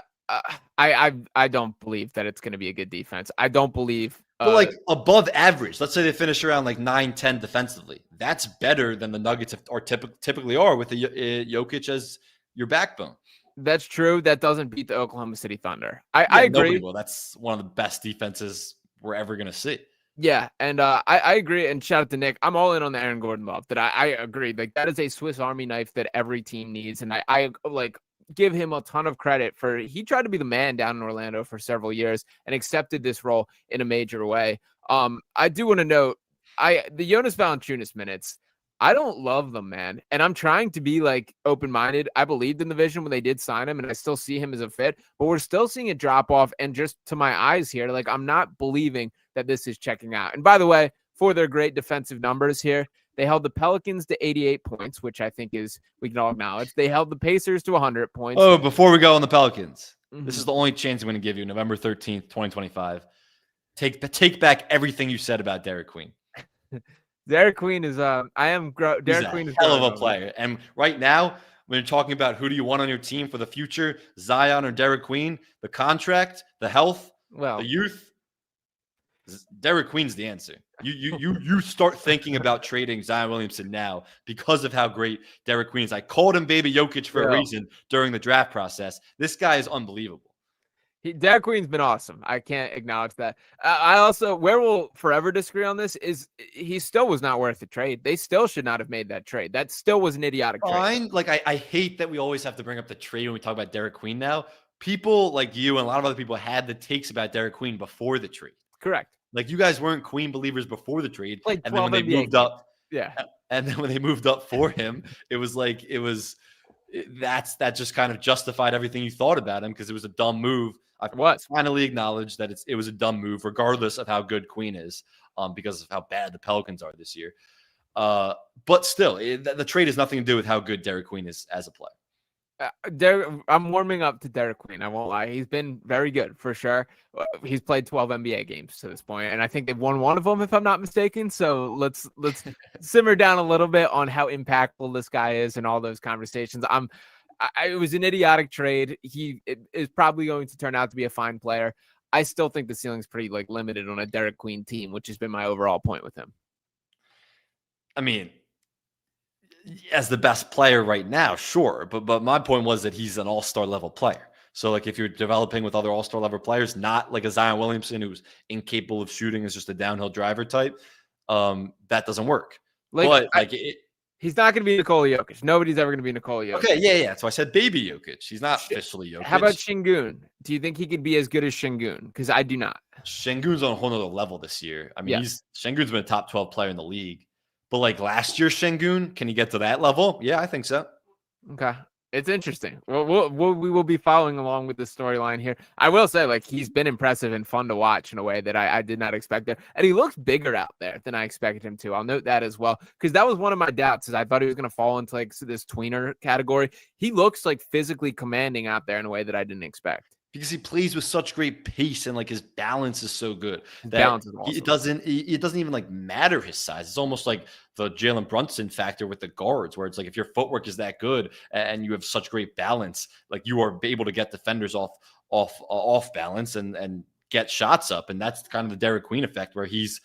I don't believe that it's going to be a good defense. I don't believe. But like above average, let's say they finish around like 9-10 defensively. That's better than the Nuggets typically are with the Jokic as your backbone. That's true. That doesn't beat the Oklahoma City Thunder. I agree. Well, that's one of the best defenses we're ever going to see. Yeah, and I agree. And shout out to Nick. I'm all in on the Aaron Gordon love. That I agree. Like that is a Swiss Army knife that every team needs, and I like give him a ton of credit for. He tried to be the man down in Orlando for several years and accepted this role in a major way. I do want to note the Jonas Valanciunas minutes. I don't love them, man. And I'm trying to be like open-minded. I believed in the vision when they did sign him, and I still see him as a fit, but we're still seeing it drop off. And just to my eyes here, like I'm not believing that this is checking out. And by the way, for their great defensive numbers here, they held the Pelicans to 88 points, which I think is, we can all acknowledge. They held the Pacers to 100 points. Oh, before we go on the Pelicans, this is the only chance I'm going to give you, November 13th, 2025. Take back everything you said about Derek Queen. Derek Queen is Derek Queen is a hell of a player. And right now, when you're talking about who do you want on your team for the future, Zion or Derek Queen, the contract, the health, the youth, Derek Queen's the answer. You start thinking about trading Zion Williamson now because of how great Derek Queen is. I called him Baby Jokic for a reason during the draft process. This guy is unbelievable. Derek Queen's been awesome. I can't acknowledge that. I also, where we'll forever disagree on this is he still was not worth the trade. They still should not have made that trade. That still was an idiotic trade. Like I hate that we always have to bring up the trade when we talk about Derek Queen now. People like you and a lot of other people had the takes about Derek Queen before the trade. Correct. Like you guys weren't Queen believers before the trade. Like and then when they moved up, and then when they moved up for him, that just kind of justified everything you thought about him because it was a dumb move. I finally acknowledged that it was a dumb move, regardless of how good Queen is, because of how bad the Pelicans are this year. But still, the trade has nothing to do with how good Derek Queen is as a player. I'm warming up to Derek Queen. I won't lie. He's been very good for sure. He's played 12 NBA games to this point, and I think they've won one of them, if I'm not mistaken. So let's simmer down a little bit on how impactful this guy is and all those conversations. It was an idiotic trade. He is probably going to turn out to be a fine player. I still think the ceiling's pretty limited on a Derek Queen team, which has been my overall point with him. I mean, as the best player right now, sure. But my point was that he's an all-star level player. So if you're developing with other all-star level players, not like a Zion Williamson who's incapable of shooting, is just a downhill driver type, that doesn't work. He's not going to be Nikola Jokic. Nobody's ever going to be Nikola Jokic. Okay, yeah. So I said baby Jokic. He's not officially Jokic. How about Şengün? Do you think he could be as good as Şengün? Because I do not. Şengün's on a whole nother level this year. I mean, Şengün's been a top 12 player in the league. But last year, Şengün, can he get to that level? Yeah, I think so. Okay. It's interesting. We will be following along with the storyline here. I will say, he's been impressive and fun to watch in a way that I did not expect it. And he looks bigger out there than I expected him to. I'll note that as well, because that was one of my doubts, is I thought he was going to fall into this tweener category. He looks physically commanding out there in a way that I didn't expect. Because he plays with such great pace and his balance is so good that balance is awesome. It doesn't even matter his size. It's almost like the Jalen Brunson factor with the guards, where it's if your footwork is that good and you have such great balance, you are able to get defenders off balance and get shots up. And that's kind of the Derek Queen effect, where he's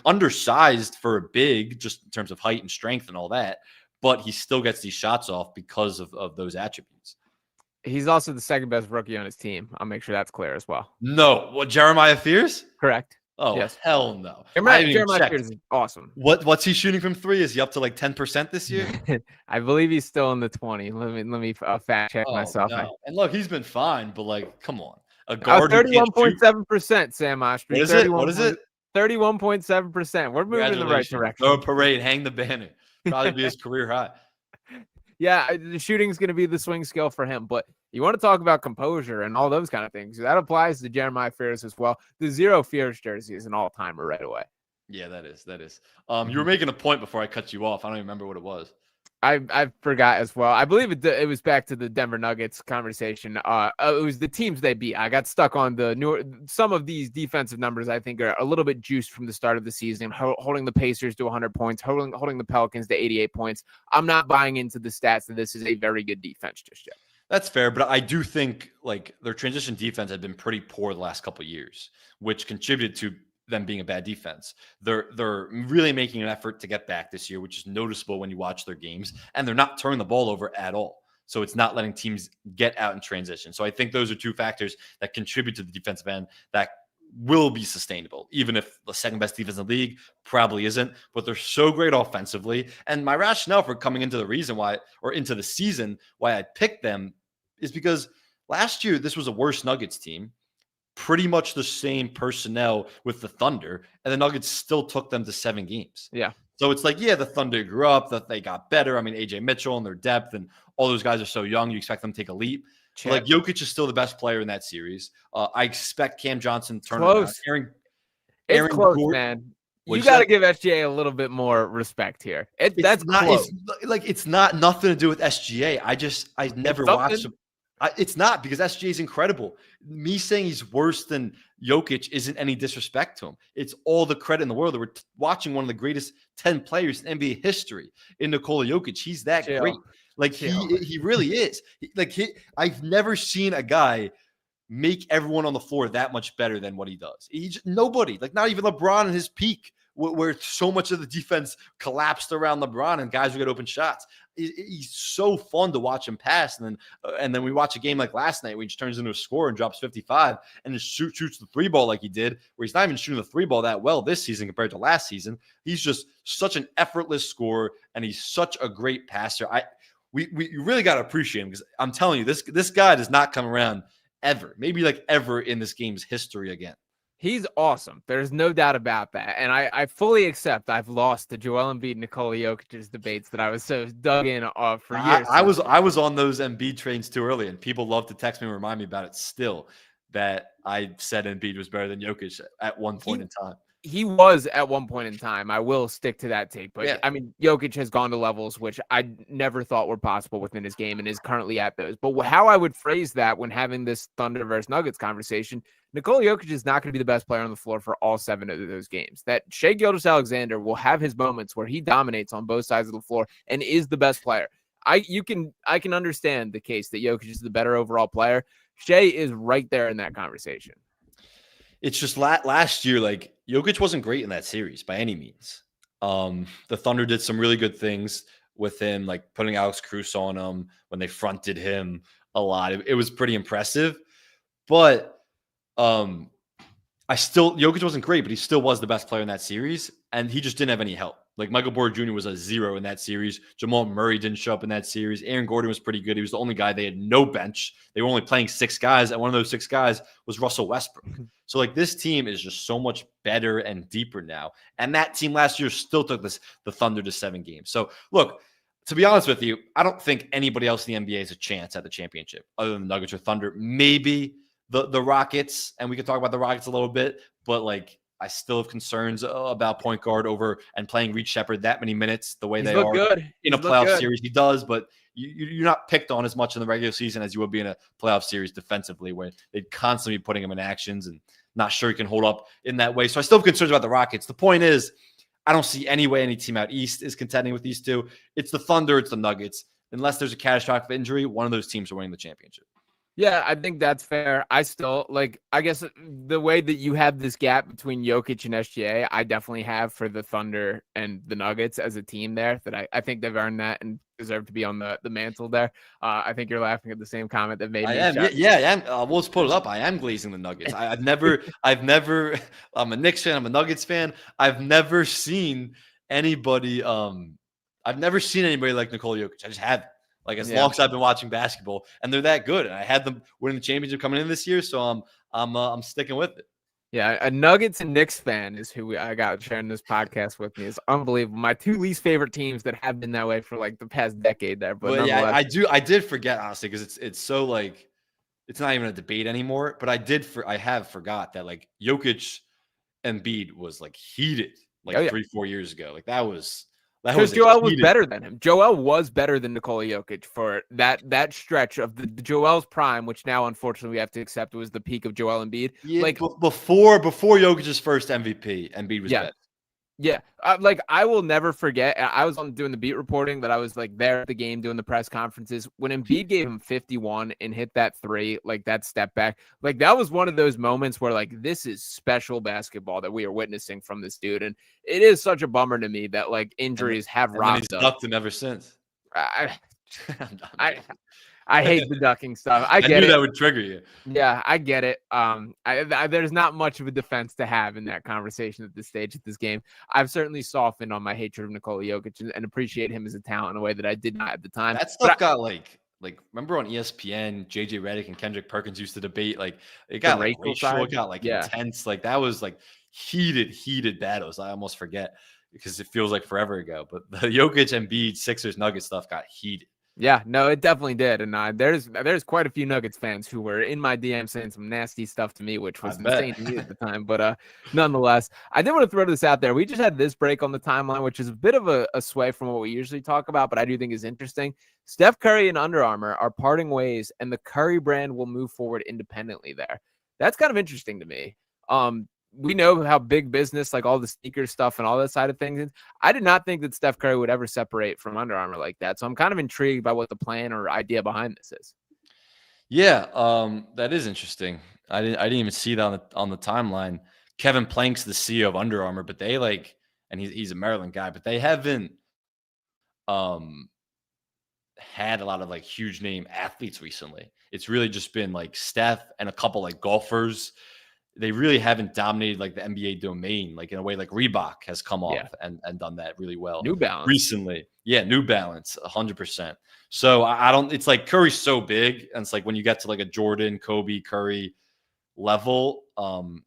undersized for a big, just in terms of height and strength and all that, but he still gets these shots off because of those attributes. He's also the second best rookie on his team. I'll make sure that's clear as well. No. What, Jeremiah Fears? Correct. Oh, yes. Hell no. Jeremiah Fears is awesome. What's he shooting from three? Is he up to 10% this year? I believe he's still in the 20. Let me fact check myself. No. And look, he's been fine, but come on. A guard 31.7%, Sam Oshtry. What is it? 31.7%. We're moving in the right direction. Throw a parade, hang the banner. Probably be his career high. Yeah, the shooting's going to be the swing skill for him. But you want to talk about composure and all those kind of things. That applies to Jeremiah Fears as well. The Zero Fears jersey is an all-timer right away. Yeah, that is. You were making a point before I cut you off. I don't even remember what it was. I forgot as well. I believe it was back to the Denver Nuggets conversation. It was the teams they beat. I got stuck on some of these defensive numbers. I think are a little bit juiced from the start of the season, holding the Pacers to 100 points, holding the Pelicans to 88 points. I'm not buying into the stats that this is a very good defense just yet. That's fair, but I do think like their transition defense had been pretty poor the last couple of years, which contributed to them being a bad defense. They're really making an effort to get back this year, which is noticeable when you watch their games, and they're not turning the ball over at all. So it's not letting teams get out in transition. So I think those are two factors that contribute to the defensive end that will be sustainable, even if the second best defense in the league probably isn't, but they're so great offensively. And my rationale for coming into the season, why I picked them is because last year, this was a worse Nuggets team, pretty much the same personnel with the Thunder, and the Nuggets still took them to 7 games. Yeah. So it's like, yeah, the Thunder grew up, that they got better. I mean, AJ Mitchell and their depth and all those guys are so young. You expect them to take a leap. Like Jokic is still the best player in that series. I expect Cam Johnson to turn close. Aaron It's close, Gordon, man. You got to give SGA a little bit more respect here. That's not close. It's not nothing to do with SGA. I never watched him. It's not, because SGA is incredible. Me saying he's worse than Jokic isn't any disrespect to him. It's all the credit in the world that we're watching one of the greatest 10 players in NBA history in Nikola Jokic. He's that great. Like he really is. I've never seen a guy make everyone on the floor that much better than what he does. Nobody, like not even LeBron in his peak, where so much of the defense collapsed around LeBron and guys would get open shots. He's so fun to watch him pass. And then we watch a game like last night where he just turns into a scorer and drops 55 and just shoots the 3-ball like he did, where he's not even shooting the 3-ball that well this season compared to last season. He's just such an effortless scorer, and he's such a great passer. We really got to appreciate him, because I'm telling you, this guy does not come around ever, maybe like ever in this game's history again. He's awesome. There's no doubt about that. And I fully accept I've lost the Joel Embiid, Nikola Jokic's debates that I was so dug in for years. I was on those Embiid trains too early, and people love to text me and remind me about it still, that I said Embiid was better than Jokic at one point in time. He was at one point in time. I will stick to that take. But, yeah. I mean, Jokic has gone to levels which I never thought were possible within his game and is currently at those. But how I would phrase that when having this Thunder versus Nuggets conversation, Nikola Jokic is not going to be the best player on the floor for all 7 of those games. That Shai Gilgeous-Alexander will have his moments where he dominates on both sides of the floor and is the best player. I can understand the case that Jokic is the better overall player. Shai is right there in that conversation. It's just last year, like, Jokic wasn't great in that series by any means. The Thunder did some really good things with him, like putting Alex Cruz on him when they fronted him a lot. It was pretty impressive. But Jokic wasn't great, but he still was the best player in that series, and he just didn't have any help. Like, Michael Porter Jr. was a 0 in that series. Jamal Murray didn't show up in that series. Aaron Gordon was pretty good. He was the only guy. They had no bench. They were only playing 6 guys, and one of those 6 guys was Russell Westbrook. So, like, this team is just so much better and deeper now. And that team last year still took the Thunder to 7 games. So, look, to be honest with you, I don't think anybody else in the NBA has a chance at the championship other than the Nuggets or Thunder. Maybe the Rockets, and we can talk about the Rockets a little bit, but, like, I still have concerns about point guard and playing Reed Shepherd that many minutes the way they are in a playoff series. He does, but you're not picked on as much in the regular season as you would be in a playoff series defensively, where they'd constantly be putting him in actions and not sure he can hold up in that way. So I still have concerns about the Rockets. The point is, I don't see any way any team out east is contending with these two. It's the Thunder, it's the Nuggets. Unless there's a catastrophic injury, one of those teams are winning the championship. Yeah, I think that's fair. I still, I guess the way that you have this gap between Jokic and SGA, I definitely have for the Thunder and the Nuggets as a team there, that I think they've earned that and deserve to be on the mantle there. I think you're laughing at the same comment that made me. I am. We'll just put it up. I am glazing the Nuggets. I've never, I'm a Knicks fan. I'm a Nuggets fan. I've never seen anybody like Nikola Jokic. I just haven't. Like, as long as I've been watching basketball, and they're that good, and I had them winning the championship coming in this year, so I'm sticking with it. Yeah, a Nuggets and Knicks fan is who I got sharing this podcast with me. It's unbelievable. My two least favorite teams that have been that way for like the past decade there, but Well, yeah, nonetheless. I did forget honestly because it's so like it's not even a debate anymore. But I have forgot that like Jokic and Embiid was like heated Oh like yeah. 3-4 years ago. Like that Because was a Joel was heated. better than him. Joel was better than Nikola Jokic for that stretch of the Joel's prime, which now unfortunately we have to accept was the peak of Joel Embiid. Yeah, Like, before Jokic's first MVP, Embiid was yeah, better. yeah. Like I will never forget. I was on doing the beat reporting that I was like there at the game doing the press conferences when Embiid gave him 51 and hit that three, like that step back. Like that was one of those moments where like this is special basketball that we are witnessing from this dude, and it is such a bummer to me that like injuries have And then he's robbed us. ducked him ever since. I, I'm I joking. I hate the ducking stuff. I I get knew it. that would trigger you. Yeah, I get it. There's not much of a defense to have in that conversation at this stage of this game. I've certainly softened on my hatred of Nikola Jokic and appreciate him as a talent in a way that I did not at the time. That stuff got like remember on ESPN, JJ Redick and Kendrick Perkins used to debate like it got like racial racial, side? it got like Yeah. intense. Like that was like heated battles. I almost forget because it feels like forever ago. But the Jokic Embiid Sixers Nuggets stuff got heated. Yeah, no, it definitely did, and there's quite a few Nuggets fans who were in my DM saying some nasty stuff to me, which was I bet. insane to me at the time. But nonetheless, I did want to throw this out there. We just had this break on the timeline, which is a bit of a sway from what we usually talk about, but I do think is interesting. Steph Curry and Under Armour are parting ways, and the Curry brand will move forward independently there. That's kind of interesting to me. We know how big business, like all the sneaker stuff and all that side of things is. I did not think that Steph Curry would ever separate from Under Armour like that. So I'm kind of intrigued by what the plan or idea behind this is. Yeah, that is interesting. I didn't even see that on the timeline. Kevin Plank's the CEO of Under Armour, but they like, and he's a Maryland guy, but they haven't um had a lot of like huge name athletes recently. It's really just been like Steph and a couple like golfers. They really haven't dominated like the NBA domain, like in a way like Reebok has come off and done that really well New Balance. recently. Yeah, New Balance, 100%. So I don't, it's like Curry's so big. And it's like when you get to like a Jordan, Kobe, Curry level, and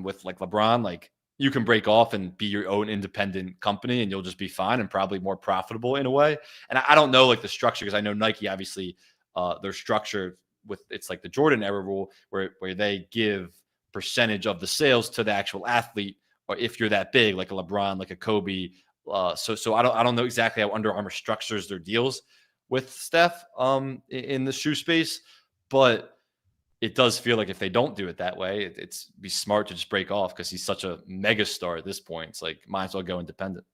with like LeBron, like you can break off and be your own independent company and you'll just be fine and probably more profitable in a way. And I don't know like the structure because I know Nike obviously their structure with it's like the Jordan era rule where they give percentage of the sales to the actual athlete, or if you're that big, like a LeBron, like a Kobe. So I don't know exactly how Under Armour structures their deals with Steph in the shoe space, but it does feel like if they don't do it that way, it's be smart to just break off because he's such a mega star at this point. It's like might as well go independent.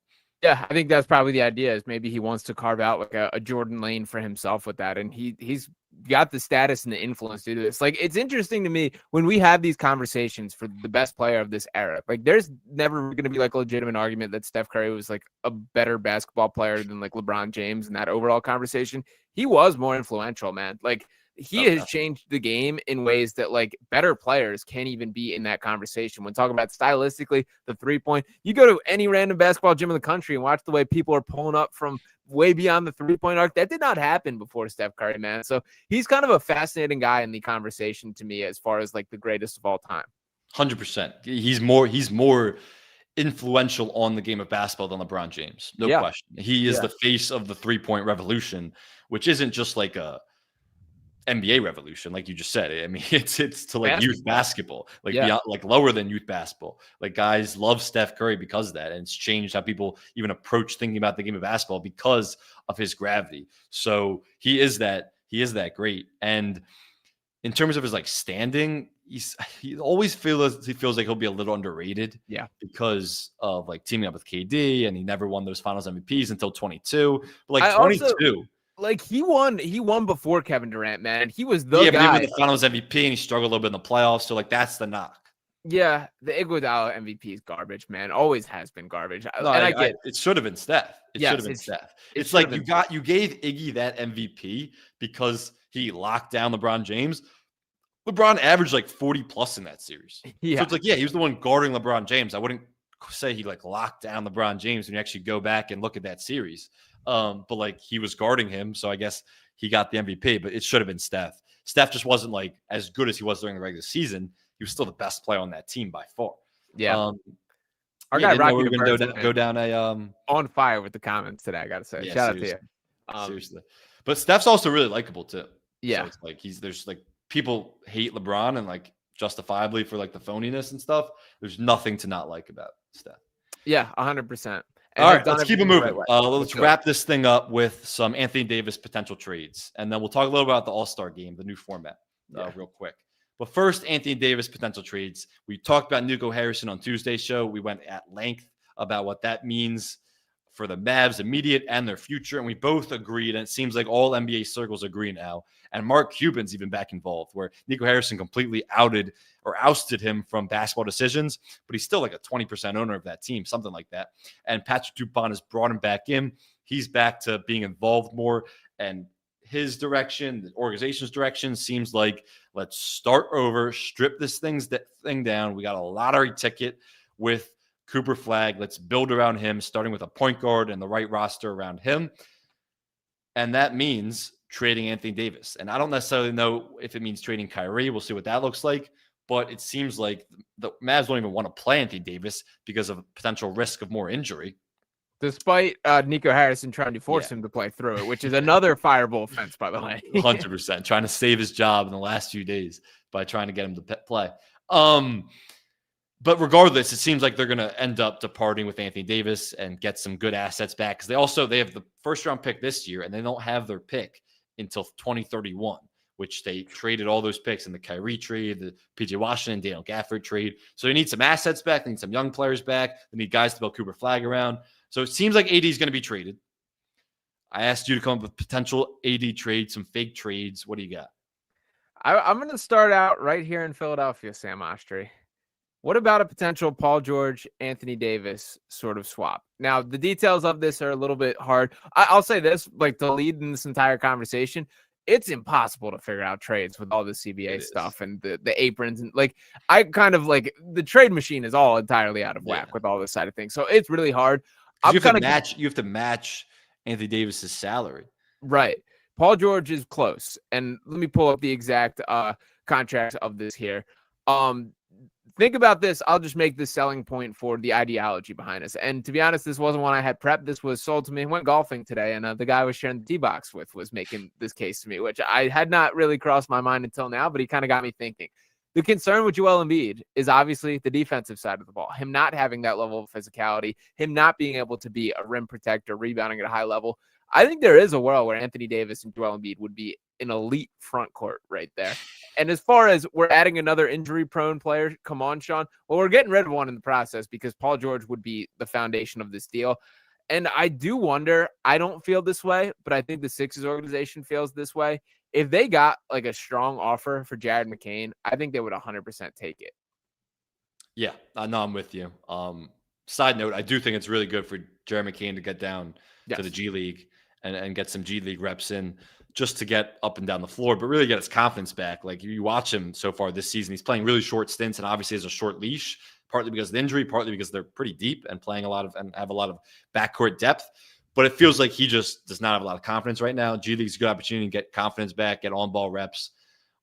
Yeah, I think that's probably the idea is maybe he wants to carve out like a Jordan lane for himself with that. And he's got the status and the influence to do this. Like, it's interesting to me when we have these conversations for the best player of this era, like there's never going to be like a legitimate argument that Steph Curry was like a better basketball player than like LeBron James in that overall conversation. He was more influential, man. Like, he has changed the game in ways that like better players can't even be in that conversation. When talking about stylistically, the 3-point, you go to any random basketball gym in the country and watch the way people are pulling up from way beyond the 3-point arc. That did not happen before Steph Curry, man. So he's kind of a fascinating guy in the conversation to me as far as like the greatest of all time. 100%. He's more influential on the game of basketball than LeBron James. No question. He is the face of the 3-point revolution, which isn't just like a NBA revolution, like you just said. I mean, it's to like youth basketball, like beyond, like lower than youth basketball. Like guys love Steph Curry because of that, and it's changed how people even approach thinking about the game of basketball because of his gravity. So he is that great. And in terms of his like standing, he always feels like he'll be a little underrated. Yeah, because of like teaming up with KD, and he never won those Finals MVPs until 22. But like 22. Like he won before Kevin Durant, man. He was the guy. But he won the Finals MVP and he struggled a little bit in the playoffs. So like that's the knock. Yeah, the Iguodala MVP is garbage, man. Always has been garbage. No, and I get it should have been Steph. It should have been Steph. It's like you gave Iggy that MVP because he locked down LeBron James. LeBron averaged like 40 plus in that series. Yeah. So it's like, he was the one guarding LeBron James. I wouldn't say he like locked down LeBron James when you actually go back and look at that series. But like he was guarding him, so I guess he got the MVP, but it should have been Steph. Steph just wasn't like as good as he was during the regular season he was still the best player on that team by far. Yeah. Um, Our yeah, guy didn't know Rocky we were going to DeBert's go down a on fire with the comments today. I got to say, yeah, shout out to seriously, you. seriously. But Steph's also really likable too. Yeah. So it's like there's like people hate LeBron and like justifiably for like the phoniness and stuff. There's nothing to not like about Steph. Yeah, 100%. All right, let's keep it moving. Let's go. wrap this thing up with some Anthony Davis potential trades, and then we'll talk a little about the All-Star game, the new format, real quick. But first, Anthony Davis potential trades. We talked about Nico Harrison on Tuesday's show. We went at length about what that means for the Mavs immediate and their future, and we both agreed, and it seems like all NBA circles agree now, and Mark Cuban's even back involved, where Nico Harrison completely ousted him from basketball decisions, but he's still like a 20% owner of that team, something like that. And Patrick Dupont has brought him back in. He's back to being involved more, and his direction, the organization's direction seems like, let's start over, strip this thing down. We got a lottery ticket with Cooper Flag. Let's build around him, starting with a point guard and the right roster around him. And that means trading Anthony Davis. And I don't necessarily know if it means trading Kyrie. We'll see what that looks like. But it seems like the Mavs don't even want to play Anthony Davis because of potential risk of more injury. Despite Nico Harrison trying to force him to play through it, which is another fireable offense, by the way. 100%. Trying to save his job in the last few days by trying to get him to play. But regardless, it seems like they're going to end up departing with Anthony Davis and get some good assets back, because they have the first round pick this year, and they don't have their pick until 2031, which they traded all those picks in the Kyrie trade, the PJ Washington, Daniel Gafford trade. So they need some assets back. They need some young players back. They need guys to build Cooper Flag around. So it seems like AD is going to be traded. I asked you to come up with potential AD trades, some fake trades. What do you got? I'm going to start out right here in Philadelphia, Sam Oshtry. What about a potential Paul George, Anthony Davis sort of swap? Now, the details of this are a little bit hard. I'll say this, like, to lead in this entire conversation, it's impossible to figure out trades with all the CBA stuff and the aprons. And like, I kind of like the trade machine is all entirely out of whack with all this side of things. So it's really hard. You have to match Anthony Davis's salary. Right. Paul George is close. And let me pull up the exact contract of this here. Think about this. I'll just make this selling point for the ideology behind us. And to be honest, this wasn't one I had prepped. This was sold to me. I went golfing today, and the guy I was sharing the tee box with was making this case to me, which I had not really crossed my mind until now, but he kind of got me thinking. The concern with Joel Embiid is obviously the defensive side of the ball, him not having that level of physicality, him not being able to be a rim protector, rebounding at a high level. I think there is a world where Anthony Davis and Joel Embiid would be an elite front court right there. And as far as we're adding another injury-prone player, come on, Sean. Well, we're getting rid of one in the process because Paul George would be the foundation of this deal. And I do wonder, I don't feel this way, but I think the Sixers organization feels this way. If they got like a strong offer for Jared McCain, I think they would 100% take it. Yeah, no, I'm with you. Side note, I do think it's really good for Jared McCain to get down to the G League and get some G League reps in, just to get up and down the floor, but really get his confidence back. Like, you watch him so far this season, he's playing really short stints and obviously has a short leash, partly because of the injury, partly because they're pretty deep and playing and have a lot of backcourt depth. But it feels like he just does not have a lot of confidence right now. G League's a good opportunity to get confidence back, get on-ball reps,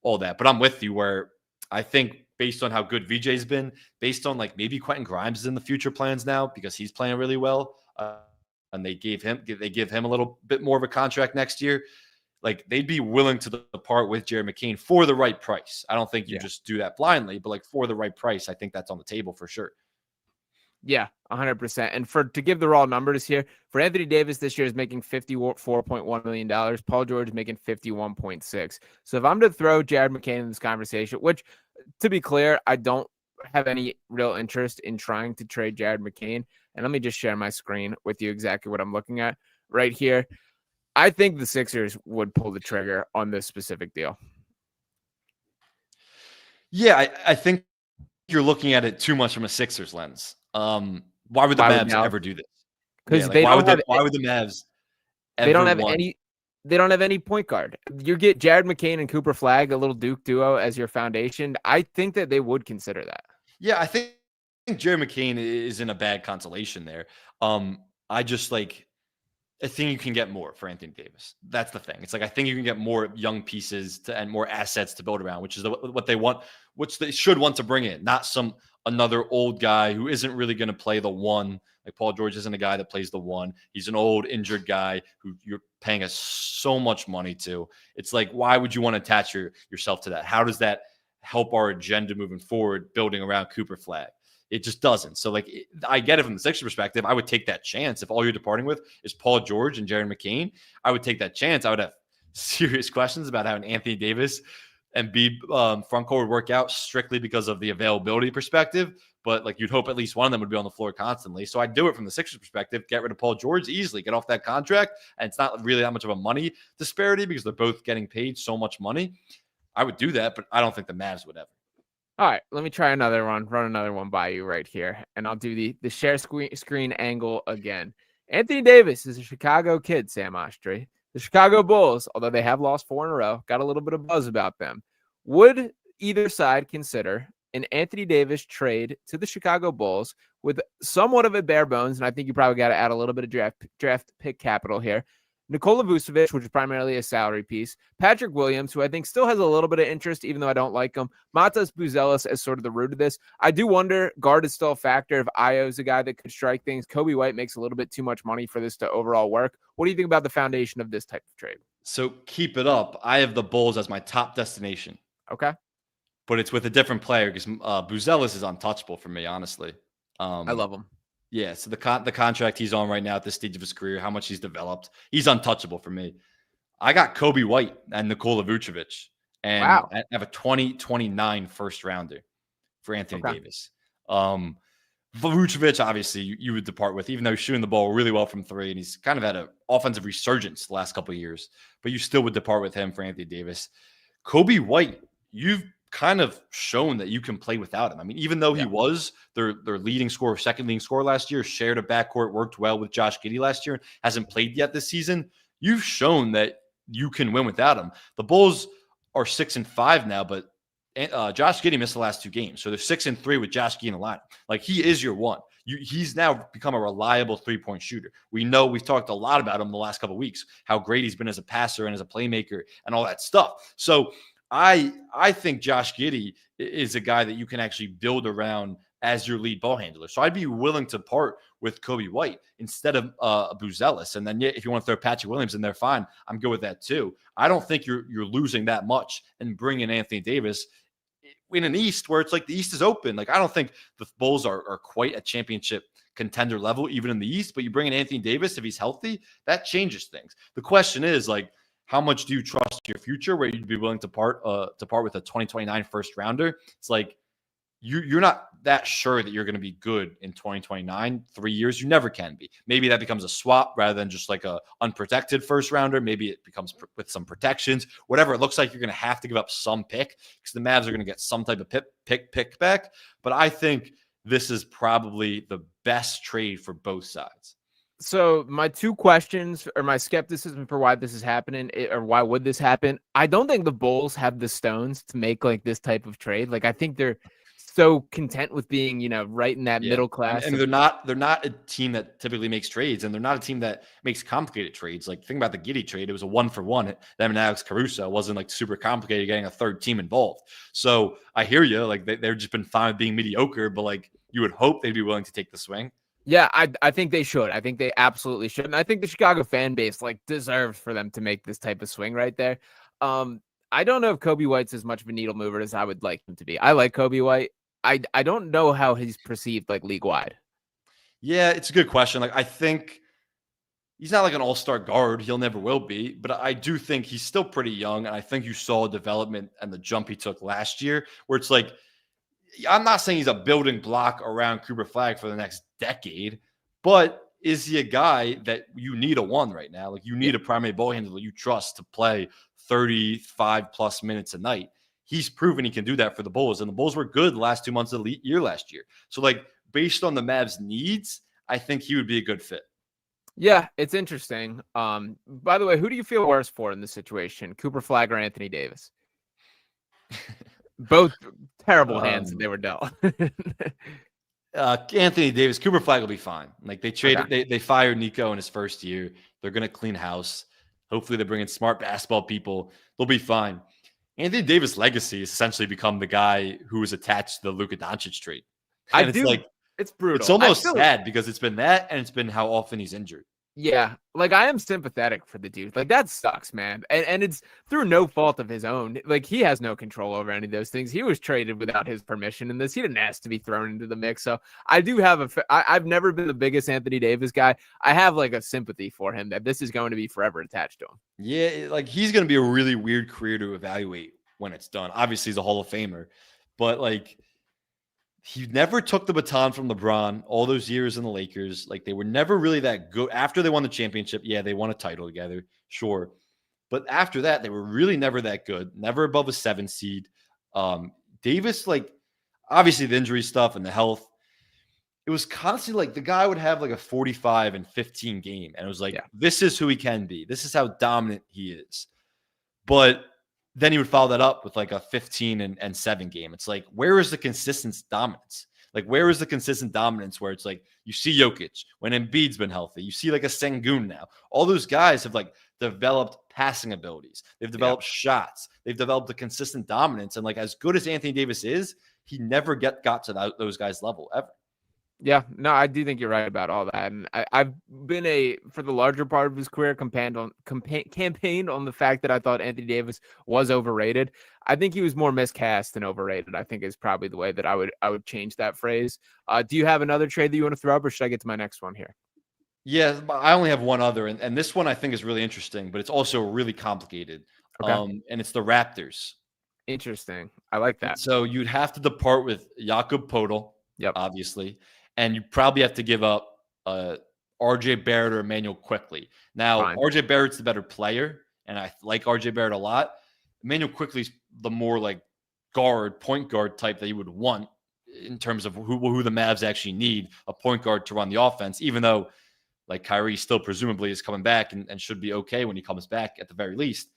all that. But I'm with you, where I think based on how good VJ's been, based on like maybe Quentin Grimes is in the future plans now because he's playing really well, and they give him a little bit more of a contract next year. Like, they'd be willing to depart with Jared McCain for the right price. I don't think you just do that blindly, but like for the right price, I think that's on the table for sure. Yeah, 100%. And to give the raw numbers here, for Anthony Davis this year is making $54.1 million. Paul George is making 51.6. So if I'm to throw Jared McCain in this conversation, which, to be clear, I don't have any real interest in trying to trade Jared McCain. And let me just share my screen with you exactly what I'm looking at right here. I think the Sixers would pull the trigger on this specific deal. Yeah, I think you're looking at it too much from a Sixers lens. Why would the Mavs ever do this? Because why would the Mavs ever they don't have any point guard. You get Jared McCain and Cooper Flag, a little Duke duo as your foundation. I think that they would consider that. Yeah, I think Jared McCain is in a bad consolation there. I just like I think you can get more for Anthony Davis. That's the thing. It's like I think you can get more young pieces and more assets to build around, which is what they want, which they should want to bring in, not another old guy who isn't really going to play the one. Like Paul George isn't a guy that plays the one. He's an old injured guy who you're paying us so much money to. It's like, why would you want to attach yourself to that? How does that help our agenda moving forward, building around Cooper Flag? It just doesn't. So, like, I get it from the Sixers perspective. I would take that chance. If all you're departing with is Paul George and Jaron McCain, I would take that chance. I would have serious questions about how an Anthony Davis and Embiid front court would work out strictly because of the availability perspective. But, like, you'd hope at least one of them would be on the floor constantly. So I'd do it from the Sixers perspective. Get rid of Paul George easily. Get off that contract. And it's not really that much of a money disparity because they're both getting paid so much money. I would do that, but I don't think the Mavs would ever. All right, let me try another one, run another one by you right here, and I'll do the share screen angle again. Anthony Davis is a Chicago kid, Sam Oshtry. The Chicago Bulls, although they have lost 4 in a row, got a little bit of buzz about them. Would either side consider an Anthony Davis trade to the Chicago Bulls with somewhat of a bare bones, and I think you probably got to add a little bit of draft pick capital here, Nikola Vucevic, which is primarily a salary piece, Patrick Williams, who I think still has a little bit of interest, even though I don't like him, Matas Buzelis as sort of the root of this. I do wonder, guard is still a factor. If Io is a guy that could strike things, Kobe White makes a little bit too much money for this to overall work. What do you think about the foundation of this type of trade? So keep it up. I have the Bulls as my top destination. Okay. But it's with a different player because Buzelis is untouchable for me, honestly. I love him. Yeah, so the contract he's on right now at this stage of his career, how much he's developed, he's untouchable for me. I got Kobe White and Nikola Vucevic, and wow. I have a 2029 first rounder for Anthony Davis. Vucevic, obviously, you would depart with, even though he's shooting the ball really well from 3, and he's kind of had an offensive resurgence the last couple of years, but you still would depart with him for Anthony Davis. Kobe White, you've kind of shown that you can play without him. I mean, even though he was their leading scorer, second leading scorer last year, shared a backcourt, worked well with Josh Giddey last year, hasn't played yet this season, you've shown that you can win without him. The Bulls are 6-5 now, but Josh Giddey missed the last 2 games. So they're 6-3 with Josh Giddey in the lineup. Like, he is your one. He's now become a reliable 3-point shooter. We know we've talked a lot about him the last couple of weeks, how great he's been as a passer and as a playmaker and all that stuff. So I think Josh Giddey is a guy that you can actually build around as your lead ball handler. So I'd be willing to part with Kobe White instead of Buzelis. And then if you want to throw Patrick Williams in there, fine. I'm good with that too. I don't think you're losing that much and bringing Anthony Davis in an East where it's like the East is open. Like, I don't think the Bulls are quite a championship contender level, even in the East, but you bring in Anthony Davis, if he's healthy, that changes things. The question is, like, how much do you trust your future where you'd be willing to part with a 2029 first rounder? It's like you're not that sure that you're going to be good in 2029, 3 years. You never can be. Maybe that becomes a swap rather than just like a unprotected first rounder. Maybe it becomes with some protections. Whatever it looks like, you're going to have to give up some pick because the Mavs are going to get some type of pick back. But I think this is probably the best trade for both sides. So my 2 questions, or my skepticism for why this is happening, or why would this happen? I don't think the Bulls have the stones to make like this type of trade. Like, I think they're so content with being, right in that middle class. And they're not a team that typically makes trades, and they're not a team that makes complicated trades. Like, think about the Giddey trade; it was a 1-for-1. Them and Alex Caruso. It wasn't like super complicated getting a third team involved. So I hear you. Like, they've just been fine with being mediocre, but like you would hope they'd be willing to take the swing. Yeah, I think they should. I think they absolutely should. And I think the Chicago fan base deserves for them to make this type of swing right there. I don't know if Kobe White's as much of a needle mover as I would like him to be. I like Kobe White. I don't know how he's perceived league wide. Yeah, it's a good question. Like, I think he's not like an all-star guard. He'll never will be. But I do think he's still pretty young. And I think you saw development and the jump he took last year where it's like, I'm not saying he's a building block around Cooper Flag for the next decade, but is he a guy that you need a one right now? Like, you need a primary ball handler that you trust to play 35 plus minutes a night. He's proven he can do that for the Bulls, and the Bulls were good the last 2 months of the year last year. So, like, based on the Mavs' needs, I think he would be a good fit. Yeah, it's interesting. By the way, who do you feel worse for in this situation, Cooper Flag or Anthony Davis? Both terrible hands that they were dealt. Anthony Davis, Cooper Flag will be fine. Like, they traded, they fired Nico in his first year. They're going to clean house. Hopefully they bring in smart basketball people. They'll be fine. Anthony Davis' legacy has essentially become the guy who was attached to the Luka Doncic trade. I And it's do. like, It's it's brutal. almost sad because it's been that and it's been how often he's injured. Yeah, like I am sympathetic for the dude. Like that sucks, man. And it's through no fault of his own. Like he has no control over any of those things. He was traded without his permission in this. He didn't ask to be thrown into the mix. So I do have I've never been the biggest Anthony Davis guy. I have like a sympathy for him that this is going to be forever attached to him. Yeah, like he's going to be a really weird career to evaluate when it's done. Obviously, he's a Hall of Famer, but like he never took the baton from LeBron all those years in the Lakers. Like they were never really that good. After they won the championship, yeah, they won a title together, sure. But after that, they were really never that good, never above a 7 seed. Davis, like obviously the injury stuff and the health, it was constantly like the guy would have like a 45 and 15 game. And it was like, This is who he can be. This is how dominant he is. But then he would follow that up with like a 15 and 7 game. It's like, where is the consistent dominance? Like, where is the consistent dominance where it's like you see Jokic when Embiid's been healthy? You see like a Sengun now. All those guys have like developed passing abilities. They've developed shots. They've developed a consistent dominance. And like as good as Anthony Davis is, he never got to those guys' level ever. Yeah, no, I do think you're right about all that. And I've been for the larger part of his career, campaigned on the fact that I thought Anthony Davis was overrated. I think he was more miscast than overrated, I think is probably the way that I would change that phrase. Do you have another trade that you want to throw up, or should I get to my next one here? Yeah, I only have one other. And this one I think is really interesting, but it's also really complicated. Okay. And it's the Raptors. Interesting. I like that. So you'd have to depart with Jakob Poeltl, obviously. And you probably have to give up RJ Barrett or Emmanuel Quickley. Now, RJ Barrett's the better player, and I like RJ Barrett a lot. Emmanuel Quickley's the more like point guard type that you would want in terms of who the Mavs actually need, a point guard to run the offense, even though like Kyrie still presumably is coming back and should be okay when he comes back at the very least.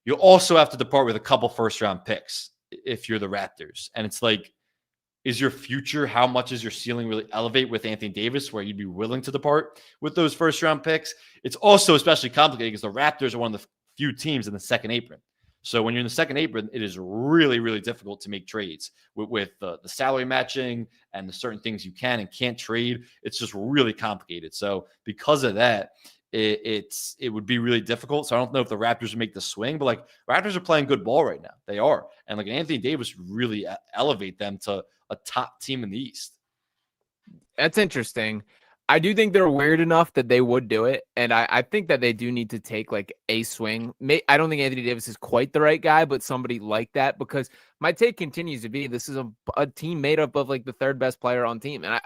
You'll also have to depart with a couple first-round picks if you're the Raptors. And it's like, is your future, how much is your ceiling really elevate with Anthony Davis where you'd be willing to depart with those first-round picks? It's also especially complicated because the Raptors are one of the few teams in the second apron. So when you're in the second apron, it is really, really difficult to make trades with the salary matching and the certain things you can and can't trade. It's just really complicated. So because of that, it would be really difficult. So I don't know if the Raptors would make the swing, but like Raptors are playing good ball right now. They are. And like Anthony Davis would really elevate them to a top team in the East. That's interesting. I do think they're weird enough that they would do it. And I think that they do need to take like a swing. I don't think Anthony Davis is quite the right guy, but somebody like that, because my take continues to be this is a team made up of like the third best player on team. And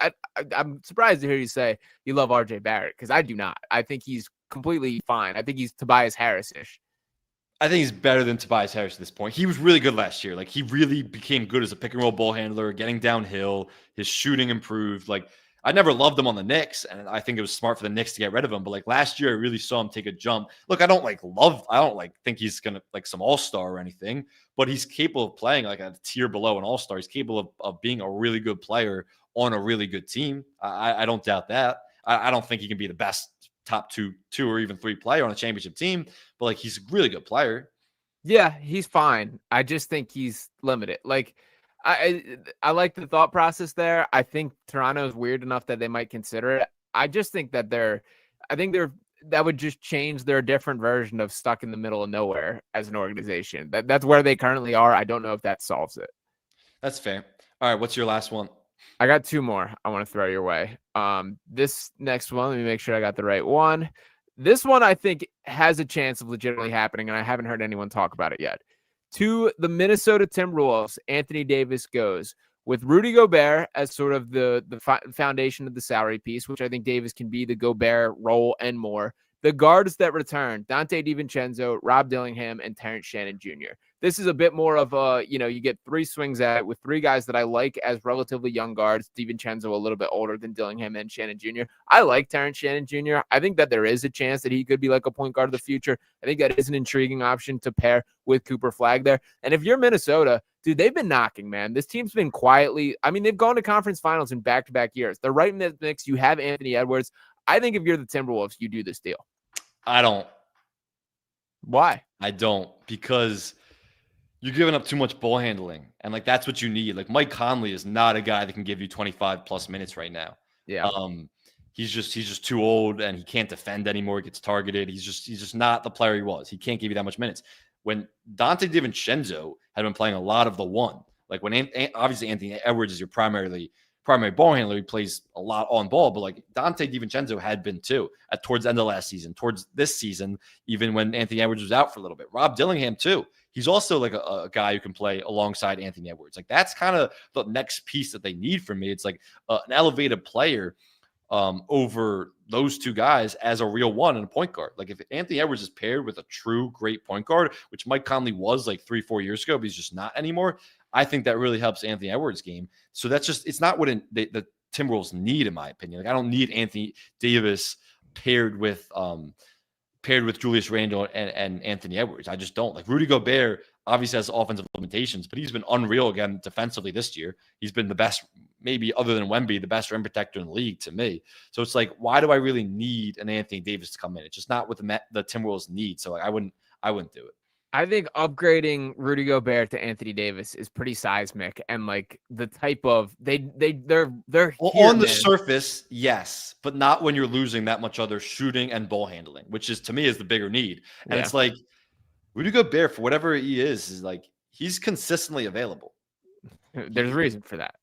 I'm surprised to hear you say you love RJ Barrett, because I do not. I think he's completely fine. I think he's Tobias Harris-ish. I think he's better than Tobias Harris at this point. He was really good last year. Like he really became good as a pick and roll ball handler, getting downhill. His shooting improved. Like I never loved him on the Knicks, and I think it was smart for the Knicks to get rid of him. But like last year, I really saw him take a jump. Look, I don't think he's gonna like some all-star or anything, but he's capable of playing like a tier below an all-star. He's capable of being a really good player on a really good team. I don't doubt that. I don't think he can be the best top two or even 3 player on a championship team, but like he's a really good player. Yeah, he's fine. I just think he's limited. Like I like the thought process there. I think Toronto is weird enough that they might consider it. I just think that that would just change their different version of stuck in the middle of nowhere as an organization. That's where they currently are. I don't know if that solves it. That's fair. All right, what's your last one? I got 2 more I want to throw your way. This next one, let me make sure I got the right one. This one I think has a chance of legitimately happening, and I haven't heard anyone talk about it yet. To the Minnesota Timberwolves, Anthony Davis goes with Rudy Gobert as sort of the foundation of the salary piece, which I think Davis can be the Gobert role and more. The guards that return, Dante DiVincenzo, Rob Dillingham, and Terrence Shannon Jr. This is a bit more of a, you get 3 swings at it with 3 guys that I like as relatively young guards. DiVincenzo a little bit older than Dillingham and Shannon Jr. I like Terrence Shannon Jr. I think that there is a chance that he could be like a point guard of the future. I think that is an intriguing option to pair with Cooper Flagg there. And if you're Minnesota, dude, they've been knocking, man. This team's been quietly, they've gone to conference finals in back-to-back years. They're right in the mix. You have Anthony Edwards. I think if you're the Timberwolves, you do this deal. I don't. Why? I don't, because you're giving up too much ball handling, and like that's what you need. Like Mike Conley is not a guy that can give you 25 plus minutes right now. Yeah. He's just too old, and he can't defend anymore. He gets targeted. He's just not the player he was. He can't give you that much minutes. When Dante DiVincenzo had been playing a lot of the one, like when obviously Anthony Edwards is your primary ball handler, he plays a lot on ball, but like Dante DiVincenzo had been too towards the end of last season, towards this season, even when Anthony Edwards was out for a little bit. Rob Dillingham too. He's also like a guy who can play alongside Anthony Edwards. Like that's kind of the next piece that they need from me. It's like an elevated player over those two guys as a real one and a point guard. Like if Anthony Edwards is paired with a true great point guard, which Mike Conley was like 3-4 years ago, but he's just not anymore. I think that really helps Anthony Edwards' game. So that's just, it's not what the Timberwolves need, in my opinion. Like I don't need Anthony Davis paired with Julius Randle and Anthony Edwards. I just don't. Like Rudy Gobert obviously has offensive limitations, but he's been unreal again defensively this year. He's been the best, maybe other than Wemby, the best rim protector in the league to me. So it's like, why do I really need an Anthony Davis to come in? It's just not what the Timberwolves need. So like, I wouldn't do it. I think upgrading Rudy Gobert to Anthony Davis is pretty seismic, and like the type of they're on the surface, yes, but not when you're losing that much other shooting and ball handling, which is to me is the bigger need. And it's like Rudy Gobert, for whatever he is like he's consistently available. There's a reason for that.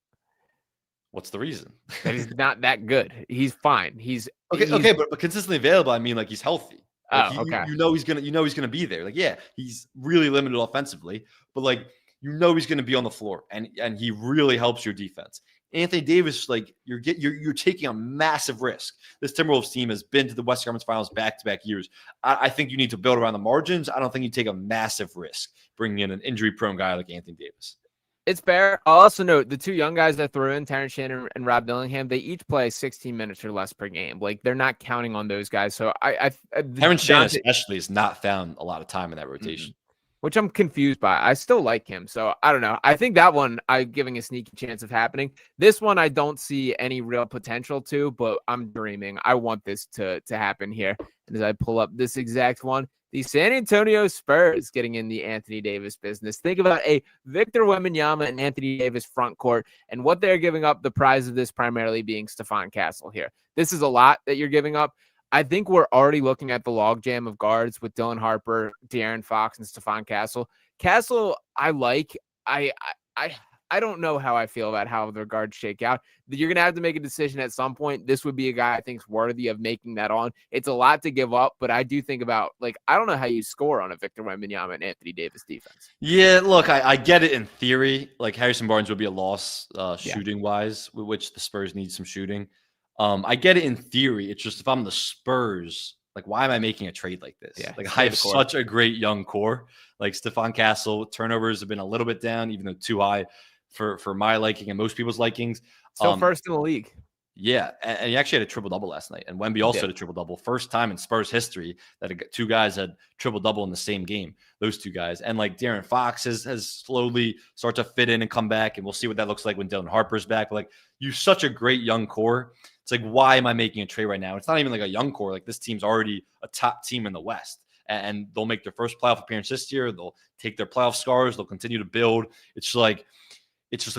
What's the reason? That he's not that good. He's fine. He's okay, but consistently available. I mean, like he's healthy. Like okay. You know he's gonna be there. Like, yeah, he's really limited offensively, but like he's gonna be on the floor, and he really helps your defense. Anthony Davis, like you're taking a massive risk. This Timberwolves team has been to the Western Conference Finals back-to-back years. I think you need to build around the margins. I don't think you take a massive risk bringing in an injury-prone guy like Anthony Davis. It's fair. I'll also note the two young guys that threw in, Terrence Shannon and Rob Dillingham, they each play 16 minutes or less per game. Like they're not counting on those guys. So Terrence Shannon especially has not found a lot of time in that rotation. Which I'm confused by. I still like him. So I don't know. I think that one I'm giving a sneaky chance of happening. This one I don't see any real potential to, but I'm dreaming. I want this to happen here. And as I pull up this exact one, the San Antonio Spurs getting in the Anthony Davis business. Think about a Victor Wembanyama and Anthony Davis front court and what they're giving up, the prize of this primarily being Stephon Castle here. This is a lot that you're giving up. I think we're already looking at the logjam of guards with Dylan Harper, De'Aaron Fox, and Stephon Castle. Castle, I like. I don't know how I feel about how the guards shake out. You're going to have to make a decision at some point. This would be a guy I think is worthy of making that on. It's a lot to give up, but I do think about, like, I don't know how you score on a Victor Wembanyama and Anthony Davis defense. Yeah, look, I get it in theory. Like, Harrison Barnes would be a loss shooting-wise, which the Spurs need some shooting. I get it in theory. It's just if I'm the Spurs, like, why am I making a trade like this? Yeah, like, I have such a great young core. Like, Stephon Castle, turnovers have been a little bit down, even though too high for my liking and most people's likings. Still first in the league. Yeah, and he actually had a triple-double last night. And Wemby also had a triple-double. First time in Spurs history that two guys had triple-double in the same game, those two guys. And, like, De'Aaron Fox has slowly started to fit in and come back, and we'll see what that looks like when Dylan Harper's back. But, like, you're such a great young core. It's like, why am I making a trade right now? It's not even like a young core. Like, this team's already a top team in the West. And they'll make their first playoff appearance this year. They'll take their playoff scars. They'll continue to build. It's just like,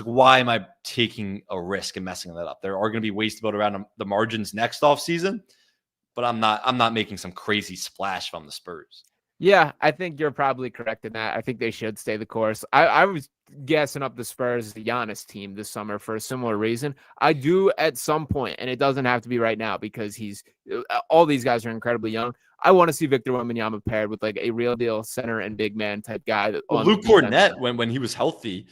why am I taking a risk and messing that up? There are going to be ways to build around the margins next offseason, but I'm not making some crazy splash from the Spurs. Yeah, I think you're probably correct in that. I think they should stay the course. I was gassing up the Spurs as the Giannis team this summer for a similar reason. I do at some point, and it doesn't have to be right now because all these guys are incredibly young. I want to see Victor Wembanyama paired with like a real deal center and big man type guy. Luke Cornett, when he was healthy,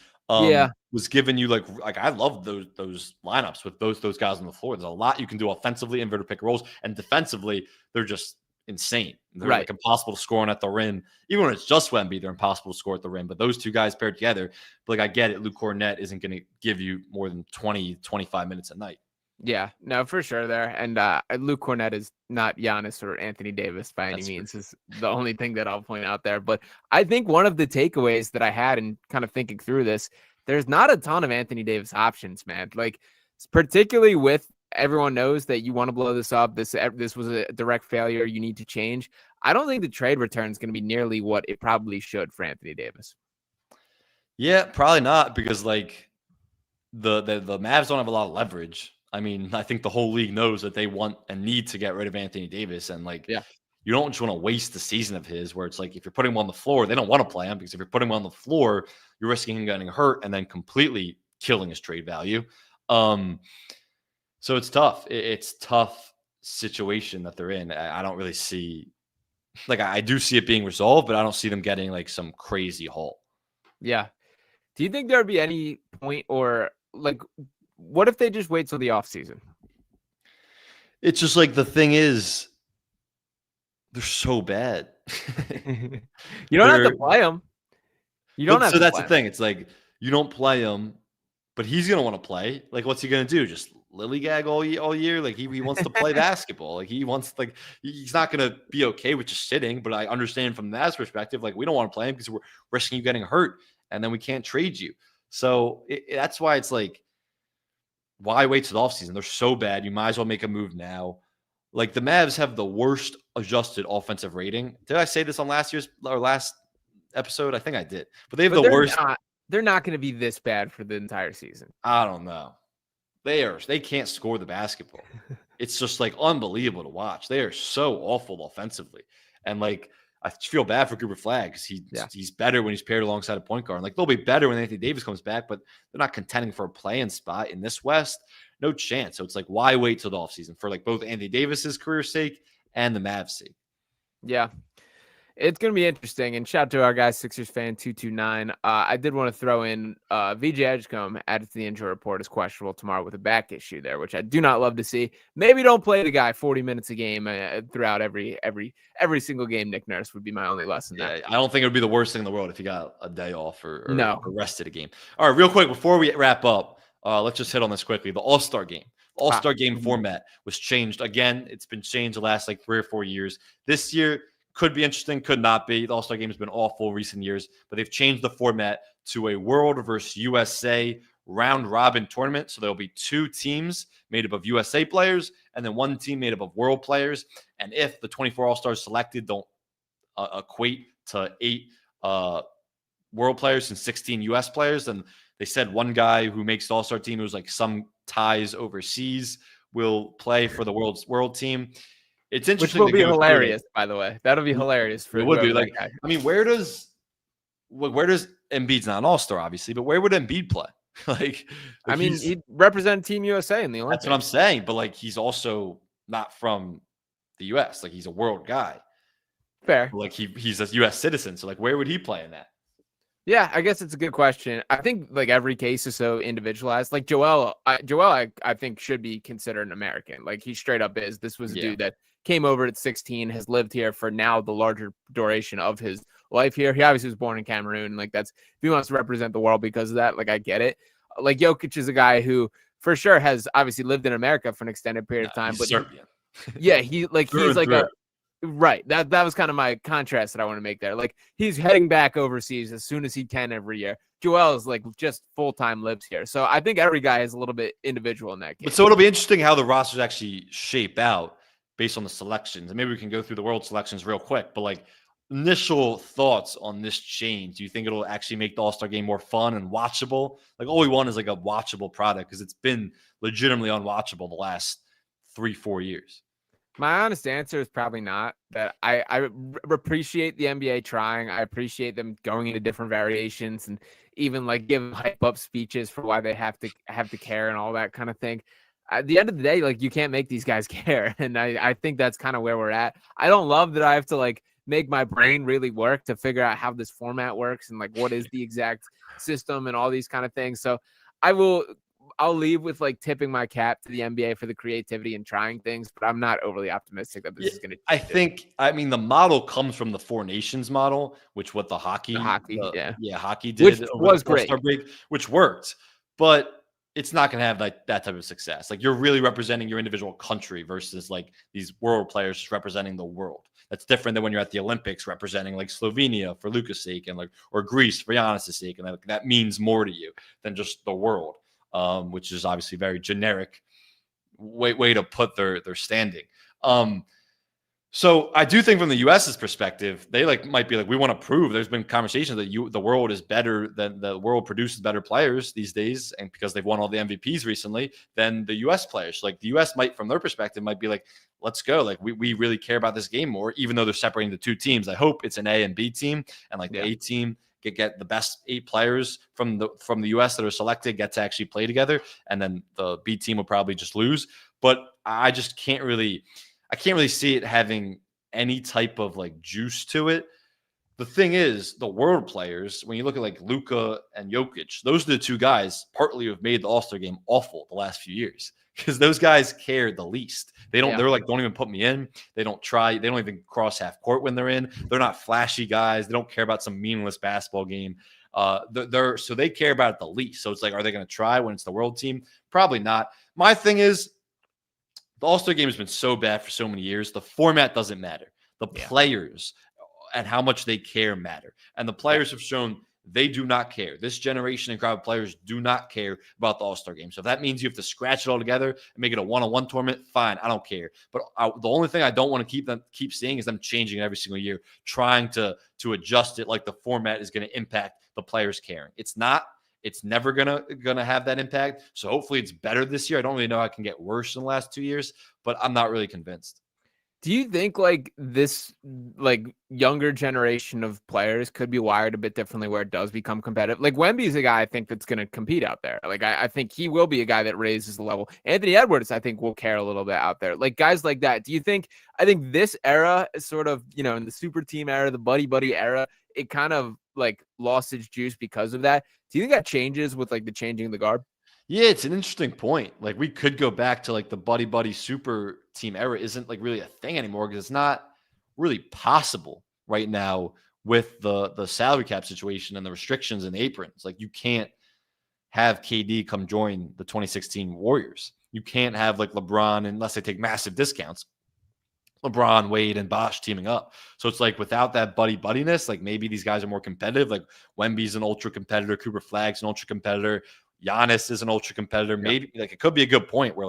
was giving you like I love those lineups with those guys on the floor. There's a lot you can do offensively, inverted pick and rolls, and defensively, they're just insane. They're like impossible to score on at the rim. Even when it's just Wemby, they're impossible to score at the rim. But those two guys paired together, but like I get it, Luke Cornett isn't going to give you more than 20, 25 minutes a night. Yeah, no, for sure there. And Luke Cornett is not Giannis or Anthony Davis by any means. Is the only thing that I'll point out there. But I think one of the takeaways that I had in kind of thinking through this, there's not a ton of Anthony Davis options, man. Like, particularly with everyone knows that you want to blow this up. This was a direct failure. You need to change. I don't think the trade return is going to be nearly what it probably should for Anthony Davis. Yeah, probably not, because like the Mavs don't have a lot of leverage. I mean, I think the whole league knows that they want and need to get rid of Anthony Davis, and like, yeah, you don't just want to waste the season of his, where it's like, if you're putting him on the floor, they don't want to play him, because if you're putting him on the floor, you're risking him getting hurt and then completely killing his trade value. So it's tough. It's tough situation that they're in. I don't really see, like, I do see it being resolved, but I don't see them getting like some crazy haul. Yeah. Do you think there would be any point, or like, what if they just wait till the offseason? It's just like, the thing is, they're so bad. You don't have to play them. You don't have so to that's play the thing. It's like, you don't play him, but he's gonna want to play. Like, what's he gonna do? Just lillygag all year? Like, he wants to play basketball. Like, he wants, like, he's not gonna be okay with just sitting. But I understand from that perspective, like, we don't want to play him because we're risking you getting hurt, and then we can't trade you. So that's why it's like, why wait till the offseason? They're so bad. You might as well make a move now. Like, the Mavs have the worst adjusted offensive rating. Did I say this on last episode? I think I did. But they have the worst. They're not going to be this bad for the entire season. I don't know. They can't score the basketball. It's just like unbelievable to watch. They are so awful offensively. And like, I feel bad for Cooper Flagg, because he's better when he's paired alongside a point guard. Like, they'll be better when Anthony Davis comes back, but they're not contending for a play-in spot in this West. No chance. So it's like, why wait till the offseason for like both Anthony Davis's career sake and the Mavs' sake? Yeah. It's going to be interesting. And shout out to our guy, Sixers fan 229. I did want to throw in VJ Edgecombe added to the injury report as questionable tomorrow with a back issue there, which I do not love to see. Maybe don't play the guy 40 minutes a game throughout every single game. Nick Nurse would be my only lesson. Yeah, I don't think it would be the worst thing in the world if you got a day off or rested a game. All right, real quick before we wrap up, let's just hit on this quickly. The All-Star game. All-Star game format was changed again. It's been changed the last like 3 or 4 years. This year could be interesting, could not be. The All-Star game has been awful in recent years, but they've changed the format to a World versus USA round-robin tournament. So there'll be 2 teams made up of USA players and then 1 team made up of world players. And if the 24 All-Stars selected don't equate to 8 world players and 16 US players, then they said one guy who makes the All-Star team, who's like some ties overseas, will play for the world team. It's interesting. Which will be hilarious, by the way. That'll be hilarious for. It would be like, I mean, where does Embiid's not an All-Star, obviously, but where would Embiid play? I mean, he'd represent Team USA in the Olympics. That's what I'm saying. But like, he's also not from the US. Like, he's a world guy. Fair. Like, he's a US citizen. So like, where would he play in that? Yeah, I guess it's a good question. I think like every case is so individualized. Like Joel, I think should be considered an American. Like, he straight up is. This was a dude that came over at 16, has lived here for now the larger duration of his life here. He obviously was born in Cameroon. Like, that's, if he wants to represent the world because of that, like, I get it. Like, Jokic is a guy who for sure has obviously lived in America for an extended period of time. But Serbian. Yeah, he's like right. That was kind of my contrast that I want to make there. Like, he's heading back overseas as soon as he can every year. Joel is like just full-time lives here. So I think every guy is a little bit individual in that case. But so it'll be interesting how the rosters actually shape out based on the selections. And maybe we can go through the world selections real quick. But like, initial thoughts on this change. Do you think it'll actually make the All-Star game more fun and watchable? Like, all we want is like a watchable product, because it's been legitimately unwatchable the last 3-4 years. My honest answer is probably not. That I appreciate the NBA trying. I appreciate them going into different variations and even like giving hype up speeches for why they have to care and all that kind of thing. At the end of the day, like, you can't make these guys care. And I think that's kind of where we're at. I don't love that I have to like make my brain really work to figure out how this format works and like what is the exact system and all these kind of things. So I'll leave with like tipping my cap to the NBA for the creativity and trying things, but I'm not overly optimistic that this is going to. I mean, the model comes from the Four Nations model, which what the hockey did, which was great, break, which worked, but it's not going to have like that type of success. Like, you're really representing your individual country versus like these world players just representing the world. That's different than when you're at the Olympics representing like Slovenia for Luka's sake and like, or Greece for Giannis' sake, and that means more to you than just the world. Which is obviously very generic way to put their standing. So I do think from the US's perspective, they might be like, we want to prove. There's been conversations that the world is better than the world produces better players these days, and because they've won all the MVPs recently, than the US players. Like the US might, from their perspective, might be like, let's go. Like we really care about this game more, even though they're separating the two teams. I hope it's an A and B team, and the A team get the best 8 players from the US that are selected get to actually play together, and then the B team will probably just lose. But I can't really see it having any type of juice to it. The thing is, the world players, when you look at Luka and Jokic, those are the two guys partly who have made the All-Star game awful the last few years, because those guys care the least. They're don't even put me in. They don't try. They don't even cross half court when they're in. They're not flashy guys. They don't care about some meaningless basketball game. So they care about it the least. So it's are they going to try when it's the world team? Probably not. My thing is, the All-Star game has been so bad for so many years. The format doesn't matter. The players and how much they care matter. And the players have shown they do not care. This generation and crowd of players do not care about the All-Star game. So if that means you have to scratch it all together and make it a one-on-one tournament, fine. I don't care. But the only thing I don't want to keep seeing is them changing it every single year, trying to adjust it like the format is going to impact the players caring. It's not. It's never gonna have that impact. So hopefully it's better this year. I don't really know how it can get worse in the last 2 years, but I'm not really convinced. Do you think this younger generation of players could be wired a bit differently where it does become competitive? Wemby's a guy I think that's going to compete out there. I think he will be a guy that raises the level. Anthony Edwards, I think, will care a little bit out there. Guys like that. Do you think? I think this era is sort of, in the super team era, the buddy era, it kind of lost its juice because of that. Do you think that changes with the changing of the guard? Yeah, it's an interesting point. We could go back to the buddy super team era isn't really a thing anymore, because it's not really possible right now with the salary cap situation and the restrictions and the aprons. You can't have KD come join the 2016 Warriors. You can't have LeBron, unless they take massive discounts, LeBron, Wade, and Bosh teaming up. So it's without that buddiness, maybe these guys are more competitive. Wemby's an ultra competitor, Cooper Flagg's an ultra competitor, Giannis is an ultra competitor. Maybe it could be a good point where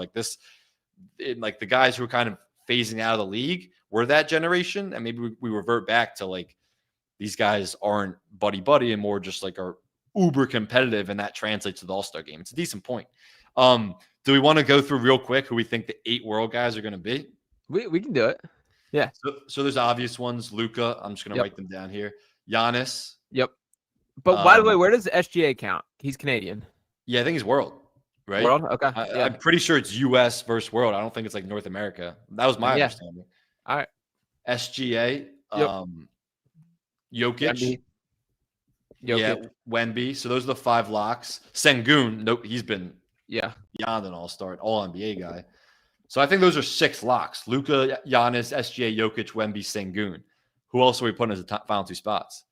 the guys who are kind of phasing out of the league were that generation, and maybe we revert back to these guys aren't buddy and more just are uber competitive, and that translates to the All-Star game. It's a decent point. Do we want to go through real quick who we think the 8 world guys are going to be? We can do it. Yeah. So there's obvious ones. Luka, I'm just going to write them down here. Giannis. Yep. But by the way, where does SGA count? He's Canadian. Yeah, I think he's world, right? World? Okay. I'm pretty sure it's US versus world. I don't think it's North America. That was my understanding. All right. SGA. Jokic. Yeah, Wemby. So those are the 5 locks. Sengun, nope, he's been beyond an all-star, all-NBA guy. So I think those are 6 locks. Luka, Giannis, SGA, Jokic, Wemby, Sengun. Who else are we putting as the final 2 spots?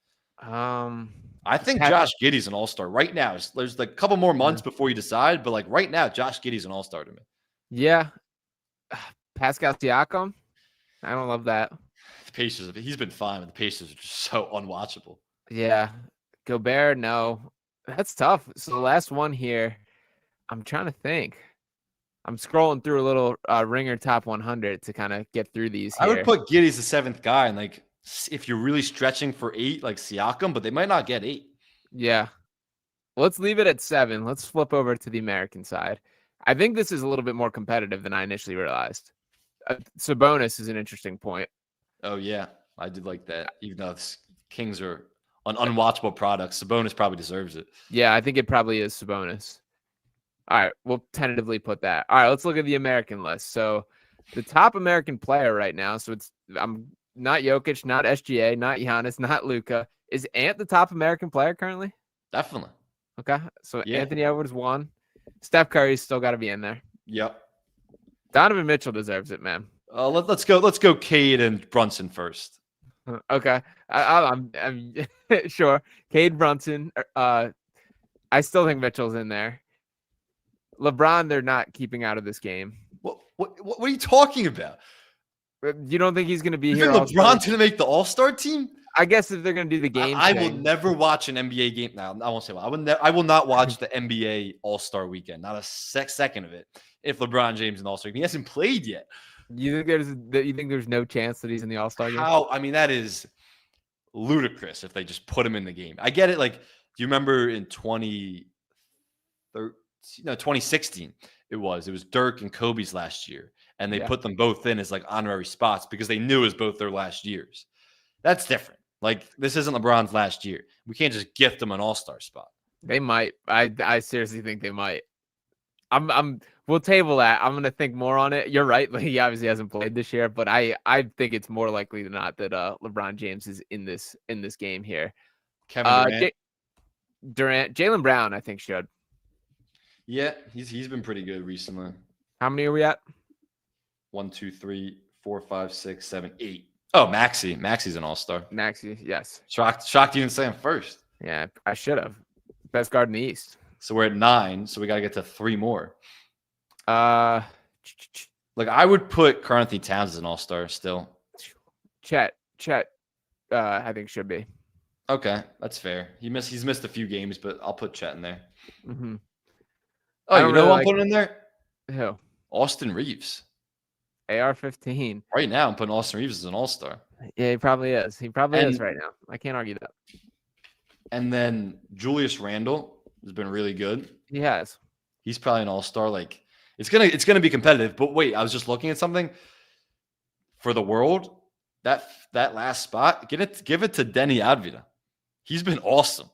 I think Josh Giddey's an all-star right now. There's a couple more months before you decide, but right now, Josh Giddey's an all-star to me. Yeah. Pascal Siakam. I don't love that. The Pacers, he's been fine, but the Pacers are just so unwatchable. Yeah. Gobert, no. That's tough. So the last one here, I'm trying to think. I'm scrolling through a little Ringer Top 100 to kind of get through these here. I would put Giddey's the 7th guy, and if you're really stretching for 8, Siakam, but they might not get 8. Yeah. Let's leave it at 7. Let's flip over to the American side. I think this is a little bit more competitive than I initially realized. Sabonis is an interesting point. Oh, yeah. I did like that. Even though the Kings are an unwatchable product, Sabonis probably deserves it. Yeah, I think it probably is Sabonis. All right, we'll tentatively put that. All right, let's look at the American list. So the top American player right now, so I'm not Jokic, not SGA, not Giannis, not Luka. Is Ant the top American player currently? Definitely. Okay, so Anthony Edwards 1. Steph Curry's still got to be in there. Yep. Donovan Mitchell deserves it, man. Let's go Cade and Brunson first. Okay, I'm sure. Cade, Brunson. I still think Mitchell's in there. LeBron, they're not keeping out of this game. What are you talking about? You don't think he's going to be here? LeBron's going to make the All-Star team? I guess if they're gonna do the game, I will never watch an NBA game. Now I won't say well. I will not watch the NBA All-Star Weekend. Not a second of it. If LeBron James is an All-Star, he hasn't played yet. You think there's no chance that he's in the All-Star game? How? I mean, that is ludicrous if they just put him in the game. I get it. Like, do you remember in 2016? It was Dirk and Kobe's last year, and they put them both in as like honorary spots because they knew it was both their last years. That's different. Like, this isn't LeBron's last year. We can't just gift him an All-Star spot. They might. I seriously think they might. We'll table that. I'm gonna think more on it. You're right. Like, he obviously hasn't played this year, but I think it's more likely than not that LeBron James is in this game here. Kevin Durant, Jaylen Brown, I think should. Yeah, he's been pretty good recently. How many are we at? 1, 2, 3, 4, 5, 6, 7, 8. Oh, Maxi's an All-Star. Maxey, yes. Shocked you didn't say him first. Yeah, I should have. Best guard in the East. So we're at 9, so we got to get to 3 more. Like I would put Karl Anthony Towns as an All-Star still. Chet, I think should be. Okay, that's fair. He's missed a few games, but I'll put Chet in there. Mm-hmm. Oh, you know who I'm putting in there? Who? Austin Reeves. AR-15. Right now, I'm putting Austin Reeves as an All-Star. Yeah, he probably is. He probably is right now. I can't argue that. And then Julius Randle has been really good. He has. He's probably an All-Star. Like, it's gonna be competitive. But wait, I was just looking at something for the world. That last spot, give it to Denny Avdija. He's been awesome.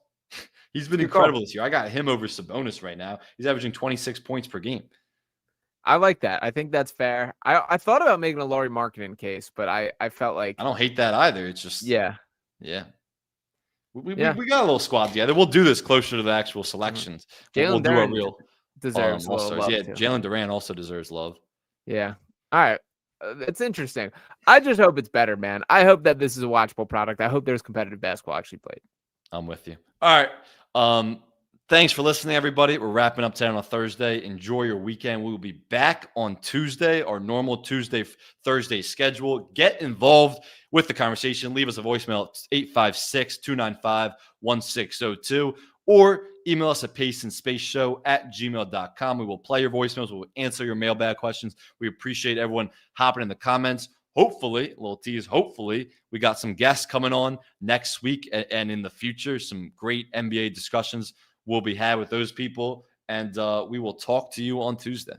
He's been incredible this year. I got him over Sabonis right now. He's averaging 26 points per game. I like that. I think that's fair. I thought about making a Lauri Markkanen case, but I felt like I don't hate that either. It's just yeah. We got a little squad together. We'll do this closer to the actual selections. We'll do our real deserves All-Stars. Yeah, Jalen Durant also deserves love. Yeah. All right. It's interesting. I just hope it's better, man. I hope that this is a watchable product. I hope there's competitive basketball actually played. I'm with you. All right. Thanks for listening, everybody. We're wrapping up today on a Thursday. Enjoy your weekend. We will be back on Tuesday, our normal Thursday schedule. Get involved with the conversation. Leave us a voicemail at 856-295-1602 or email us at paceandspaceshow@gmail.com. We will play your voicemails. We will answer your mailbag questions. We appreciate everyone hopping in the comments. Hopefully, a little tease, hopefully, we got some guests coming on next week and in the future. Some great NBA discussions will be had with those people. And we will talk to you on Tuesday.